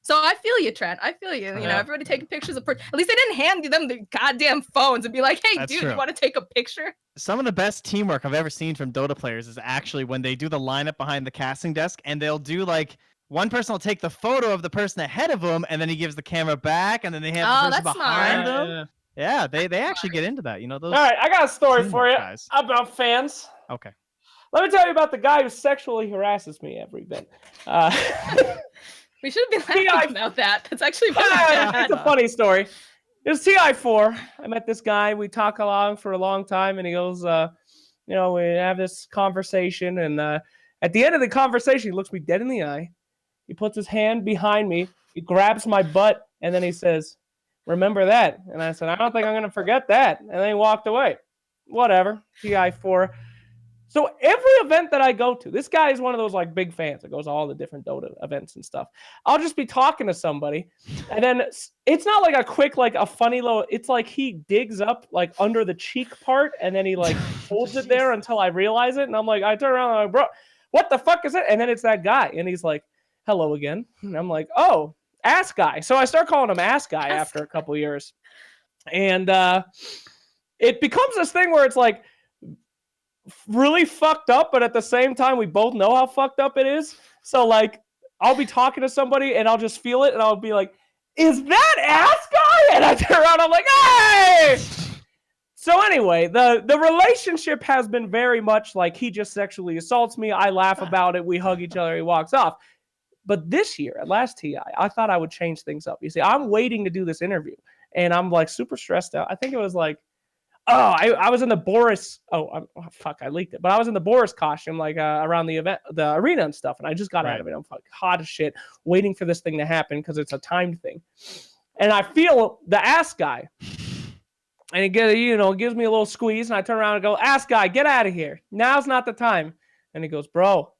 So I feel you, Trent. I feel you. Everybody taking pictures of. At least they didn't hand them the goddamn phones and be like, "Hey, that's dude, true. You want to take a picture?" Some of the best teamwork I've ever seen from Dota players is actually when they do the lineup behind the casting desk, and they'll do like one person will take the photo of the person ahead of them, and then he gives the camera back, and then they have the person behind them. Yeah, they actually get into that. Those. All right, I got a story for you about fans. Okay. Let me tell you about the guy who sexually harasses me every bit. We should have been laughing about that. That's actually really bad. It's a funny story. It was TI4. I met this guy. We talk along for a long time, and he goes, we have this conversation, and at the end of the conversation, he looks me dead in the eye. He puts his hand behind me. He grabs my butt, and then he says, "Remember that?" And I said, "I don't think I'm going to forget that." And then he walked away. Whatever. TI4. So every event that I go to, this guy is one of those like big fans that goes to all the different Dota events and stuff. I'll just be talking to somebody, and then it's not like a quick, like a funny little, it's like he digs up like under the cheek part, and then he like holds it there until I realize it. And I'm like, I turn around and I'm like, bro, what the fuck is it? And then it's that guy, and he's like, hello again. And I'm like, oh, ass guy. So I start calling him ass guy after a couple years. And it becomes this thing where it's like, really fucked up, but at the same time we both know how fucked up it is. So like I'll be talking to somebody and I'll just feel it, and I'll be like, is that ass guy? And I turn around, I'm like, hey! So anyway, the relationship has been very much like he just sexually assaults me, I laugh about it, we hug each other, he walks off. But this year at last TI, I thought I would change things up. You see, I'm waiting to do this interview, and I'm like super stressed out. I think it was like, I was in the Boris. I leaked it. But I was in the Boris costume, like around the event, the arena and stuff. And I just got out of it. I'm fucking hot as shit, waiting for this thing to happen because it's a timed thing. And I feel the ass guy, and he gives me a little squeeze, and I turn around and go, ass guy, get out of here. Now's not the time. And he goes, bro,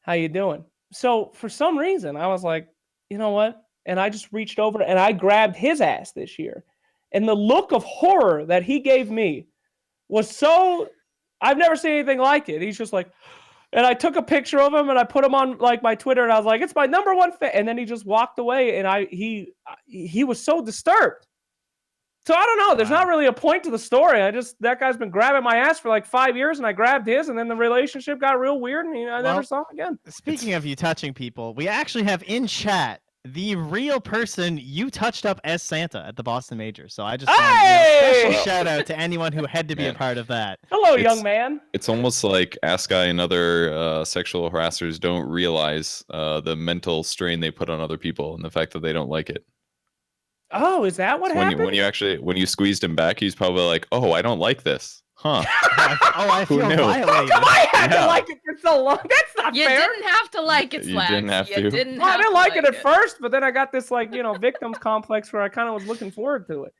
how you doing? So for some reason, I was like, you know what? And I just reached over and I grabbed his ass this year. And the look of horror that he gave me was so, I've never seen anything like it. He's just like, and I took a picture of him and I put him on like my Twitter, and I was like, it's my number one fan. And then he just walked away, and he was so disturbed. So I don't know. There's not really a point to the story. That guy's been grabbing my ass for like 5 years, and I grabbed his, and then the relationship got real weird, and I never saw him again. Speaking of you touching people, we actually have in chat the real person you touched up as Santa at the Boston Major. So I just special shout out to anyone who had to be a part of that. Hello, young man. It's almost like Ass Guy and other sexual harassers don't realize the mental strain they put on other people and the fact that they don't like it. Oh, is that what happened? When you squeezed him back, he's probably like, "Oh, I don't like this, huh?" I feel violated. I had to like it for so long. That's not fair. You didn't have to like it, Slacks. You didn't have to. I didn't like it at first, but then I got this like victims complex where I kind of was looking forward to it.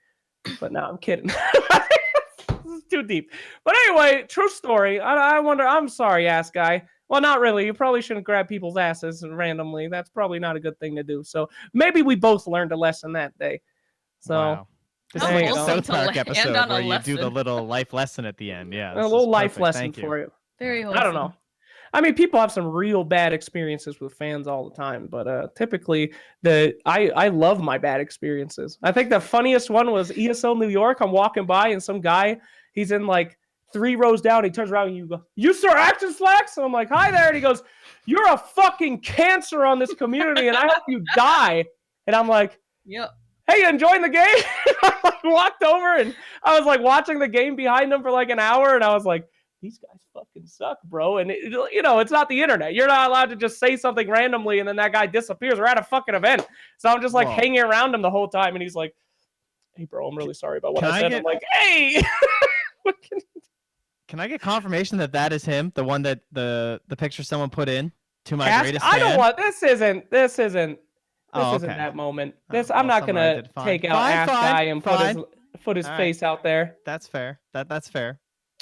But no, I'm kidding. This is too deep. But anyway, true story. I wonder. I'm sorry, ass guy. Well, not really. You probably shouldn't grab people's asses randomly. That's probably not a good thing to do. So maybe we both learned a lesson that day. So wow. This is like a South Park episode where you do the little life lesson at the end. Yeah, a little life lesson for you. Very wholesome. I don't know. I mean, people have some real bad experiences with fans all the time, but typically I love my bad experiences. I think the funniest one was ESL New York. I'm walking by and some guy, he's in like 3 rows down. He turns around and you go, "You Sir Action Slacks?" And I'm like, "Hi there." And he goes, "You're a fucking cancer on this community, and I hope you die." And I'm like, "Yep. Hey, you enjoying the game?" I walked over and I was like watching the game behind them for like an hour, and I was like, "These guys fucking suck, bro." And it's not the internet. You're not allowed to just say something randomly and then that guy disappears. We're at a fucking event, so I'm just like hanging around him the whole time, and he's like, "Hey, bro, I'm really sorry about what I said." I'm like, "Hey." Can I get confirmation that is him, the one that the picture someone put in to my greatest fan? I don't want. This isn't okay. that moment. I'm not gonna take out ass guy and put his face out there. That's fair. That's fair.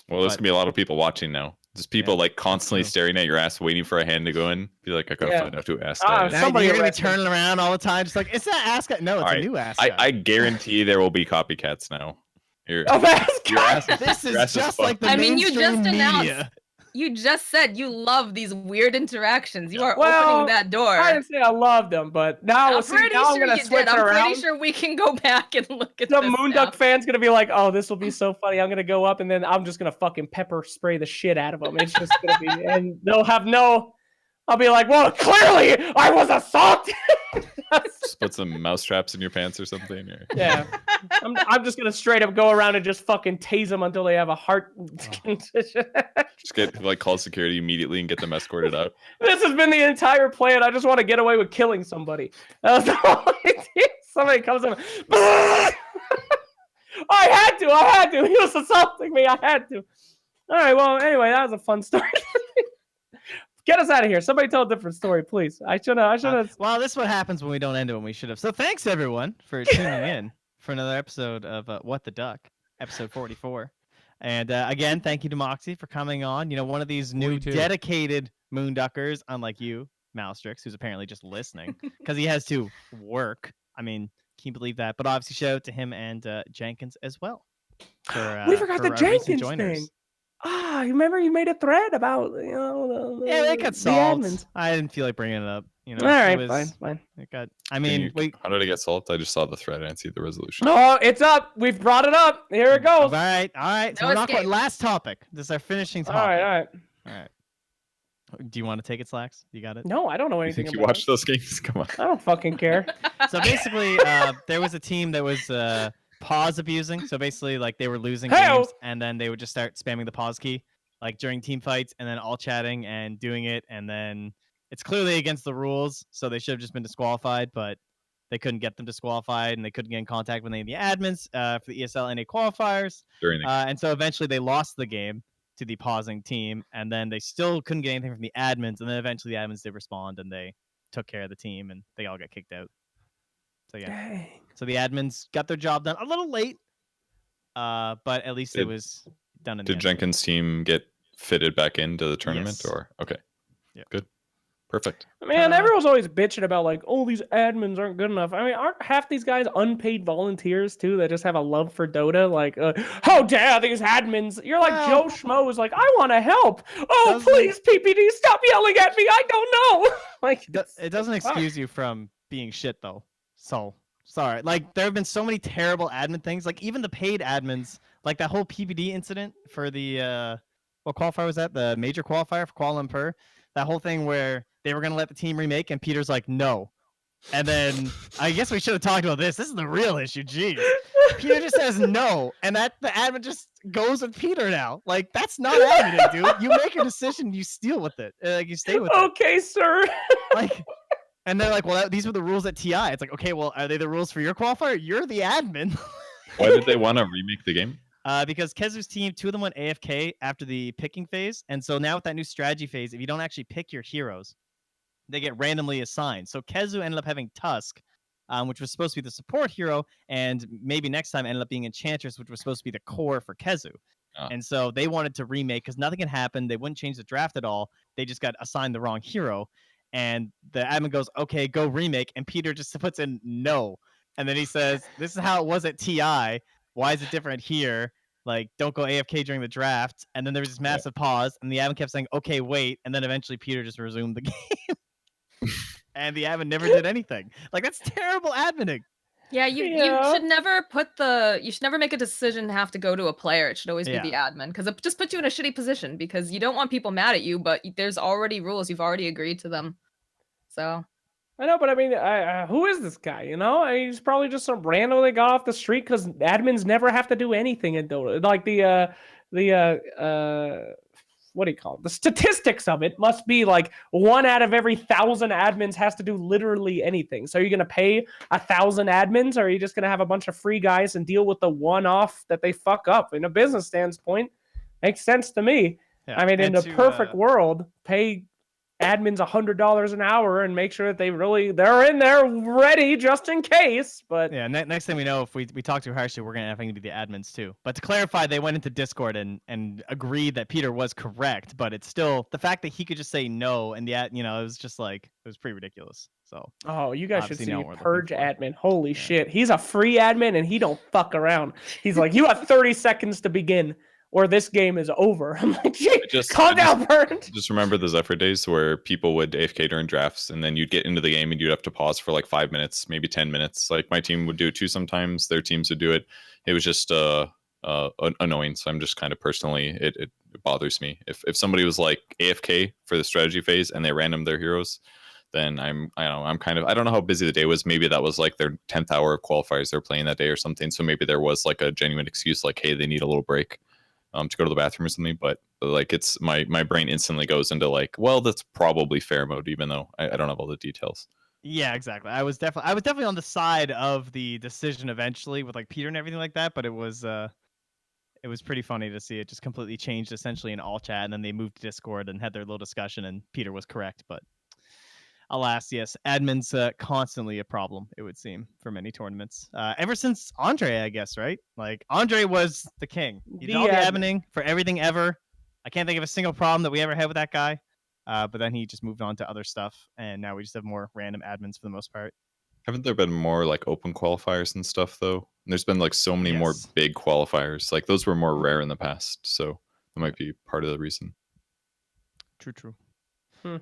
Well, there's gonna be a lot of people watching now. There's people like constantly staring at your ass, waiting for a hand to go in. Be like, I gotta find out who ass guy is. Somebody's gonna be turning around all the time, just like, "It's that ass guy." No, it's a new ass guy. I guarantee there will be copycats now. This is just like the mainstream you just announced. media. You just said you love these weird interactions. You are opening that door. I didn't say I loved them, but now I'm gonna switch around. I'm pretty sure we can go back and look at the Moonduck fan's gonna be like, "Oh, this will be so funny." I'm gonna go up and then I'm just gonna fucking pepper spray the shit out of them. It's just gonna be, and they'll have no. I'll be like, "Well, clearly I was assaulted." Just put some mouse traps in your pants or something. Or... Yeah, I'm just gonna straight up go around and just fucking tase them until they have a heart condition. Just get call security immediately and get them escorted out. This has been the entire plan. I just want to get away with killing somebody. That was the whole idea. Somebody comes up. I had to. He was assaulting me. I had to. All right. Well, anyway, that was a fun story. Get us out of here. Somebody tell a different story, please. I should have. Well, this is what happens when we don't end it when we should have. So thanks, everyone, for tuning in for another episode of What the Duck, episode 44. And again, thank you to Moxie for coming on. One of these new 42. dedicated Moonduckers, unlike you, Moustrix, who's apparently just listening because he has to work. I mean, can you believe that? But obviously, shout out to him and Jenkins as well. We forgot the Jenkins thing. You remember you made a thread about they got solved. I didn't feel like bringing it up. All right, fine. It got. I mean, how did it get solved? I just saw the thread. I didn't see the resolution. Oh, it's up. We've brought it up. Here it goes. All right. So we're not quite last topic. This is our finishing topic. All right. Do you want to take it, Slacks? You got it? No, I don't know anything. You watch those games? Come on. I don't fucking care. So basically, there was a team that was pause abusing. So basically, like they were losing games, and then they would just start spamming the pause key, like during team fights, and then all chatting and doing it, and then it's clearly against the rules, so they should have just been disqualified, but they couldn't get them disqualified, and they couldn't get in contact with any of the admins for the ESL NA qualifiers. And so eventually they lost the game to the pausing team, and then they still couldn't get anything from the admins, and then eventually the admins did respond, and they took care of the team, and they all got kicked out. So yeah. Dang. So the admins got their job done a little late, but at least it was done. Did Jenkins' team get fitted back into the tournament? Yes. Or okay, yeah, good, perfect. Man, everyone's always bitching about like, "Oh, these admins aren't good enough." I mean, aren't half these guys unpaid volunteers too that just have a love for Dota? Like, how dare these admins? You're like Joe Schmo is like, "I want to help." Oh, please, PPD, stop yelling at me. I don't know. Like, it doesn't excuse you from being shit though. So sorry. Like there have been so many terrible admin things. Like even the paid admins, like that whole PPD incident for the what qualifier was that? The major qualifier for Kuala Lumpur. That whole thing where they were gonna let the team remake, and Peter's like, no. And then I guess we should have talked about this. This is the real issue. Jeez. Peter just says no, and the admin just goes with Peter now. Like that's not admin, dude. You make a decision, you steal with it. Like you stay with it. Okay, sir. Like. And they're like, well, these were the rules at TI. It's like, okay, well, are they the rules for your qualifier? You're the admin. Why did they want to remake the game? Because Kezu's team, 2 of them went AFK after the picking phase. And so now with that new strategy phase, if you don't actually pick your heroes, they get randomly assigned. So Kezu ended up having Tusk, which was supposed to be the support hero. And maybe next time ended up being Enchantress, which was supposed to be the core for Kezu. Oh. And so they wanted to remake because nothing had happened. They wouldn't change the draft at all. They just got assigned the wrong hero. And the admin goes, okay, go remake. And Peter just puts in no. And then he says, this is how it was at TI. Why is it different here? like, don't go AFK during the draft. And then there was this massive pause, and the admin kept saying, okay, wait. And then eventually Peter just resumed the game. And the admin never did anything. Like, that's terrible adminning. Yeah, you should never you should never make a decision to have to go to a player. It should always be the admin, because it just puts you in a shitty position, because you don't want people mad at you, but there's already rules. You've already agreed to them. So I know, but I mean, who is this guy? You know, he's probably just some rando that got off the street, because admins never have to do anything in Dota. Like what do you call it? The statistics of it must be like 1 out of every 1,000 admins has to do literally anything. So are you going to pay 1,000 admins, or are you just going to have a bunch of free guys and deal with the one-off that they fuck up? In a business standpoint, makes sense to me. Yeah. I mean, in the perfect world, pay admins $100 an hour and make sure that they're in there ready just in case. But yeah, next thing we know, if we talk too harshly, we're gonna have to be the admins too. But to clarify, they went into Discord and agreed that Peter was correct, but it's still the fact that he could just say no, and it was just like, it was pretty ridiculous. So you guys should see Purge admin. Holy shit, he's a free admin and he don't fuck around. He's like, you have 30 seconds to begin, or this game is over. I'm like, calm down, Bernd. Just remember the Zephyr days where people would AFK during drafts, and then you'd get into the game and you'd have to pause for like 5 minutes, maybe 10 minutes. Like, my team would do it too sometimes. Their teams would do it. It was just annoying. So I'm just kind of personally, it bothers me. If somebody was like AFK for the strategy phase and they random their heroes, then I don't know how busy the day was. Maybe that was like their 10th hour of qualifiers they're playing that day or something. So maybe there was like a genuine excuse, like, hey, they need a little break to go to the bathroom or something. But like, it's my brain instantly goes into like, well, that's probably fair mode, even though I don't have all the details. Yeah, exactly. I was definitely on the side of the decision eventually with like Peter and everything like that, but it was pretty funny to see it just completely changed essentially in all chat, and then they moved to Discord and had their little discussion, and Peter was correct. But alas, yes, admin's constantly a problem, it would seem, for many tournaments. Ever since Andre, I guess, right? Like, Andre was the king. He did all the adminning for everything ever. I can't think of a single problem that we ever had with that guy. But then he just moved on to other stuff, and now we just have more random admins for the most part. Haven't there been more like open qualifiers and stuff, though? And there's been like so many more big qualifiers. Like, those were more rare in the past, so that might be part of the reason. True.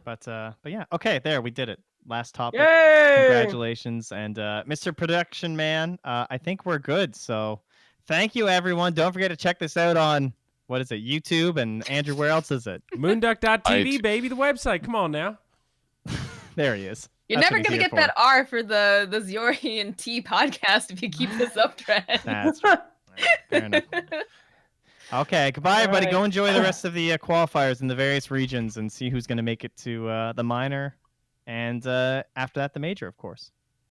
But yeah, okay, there, we did it. Last topic. Yay! Congratulations. And Mr. Production Man, I think we're good. So thank you, everyone. Don't forget to check this out on, what is it, YouTube? And Andrew, where else is it? moonducktv, baby, the website. Come on now. There he is. You're never going to get that R for the Ziori and T podcast if you keep this up trend. That's right. Fair enough. Okay, goodbye, everybody. Go enjoy the rest of the qualifiers in the various regions and see who's going to make it to the minor, and after that, the major, of course.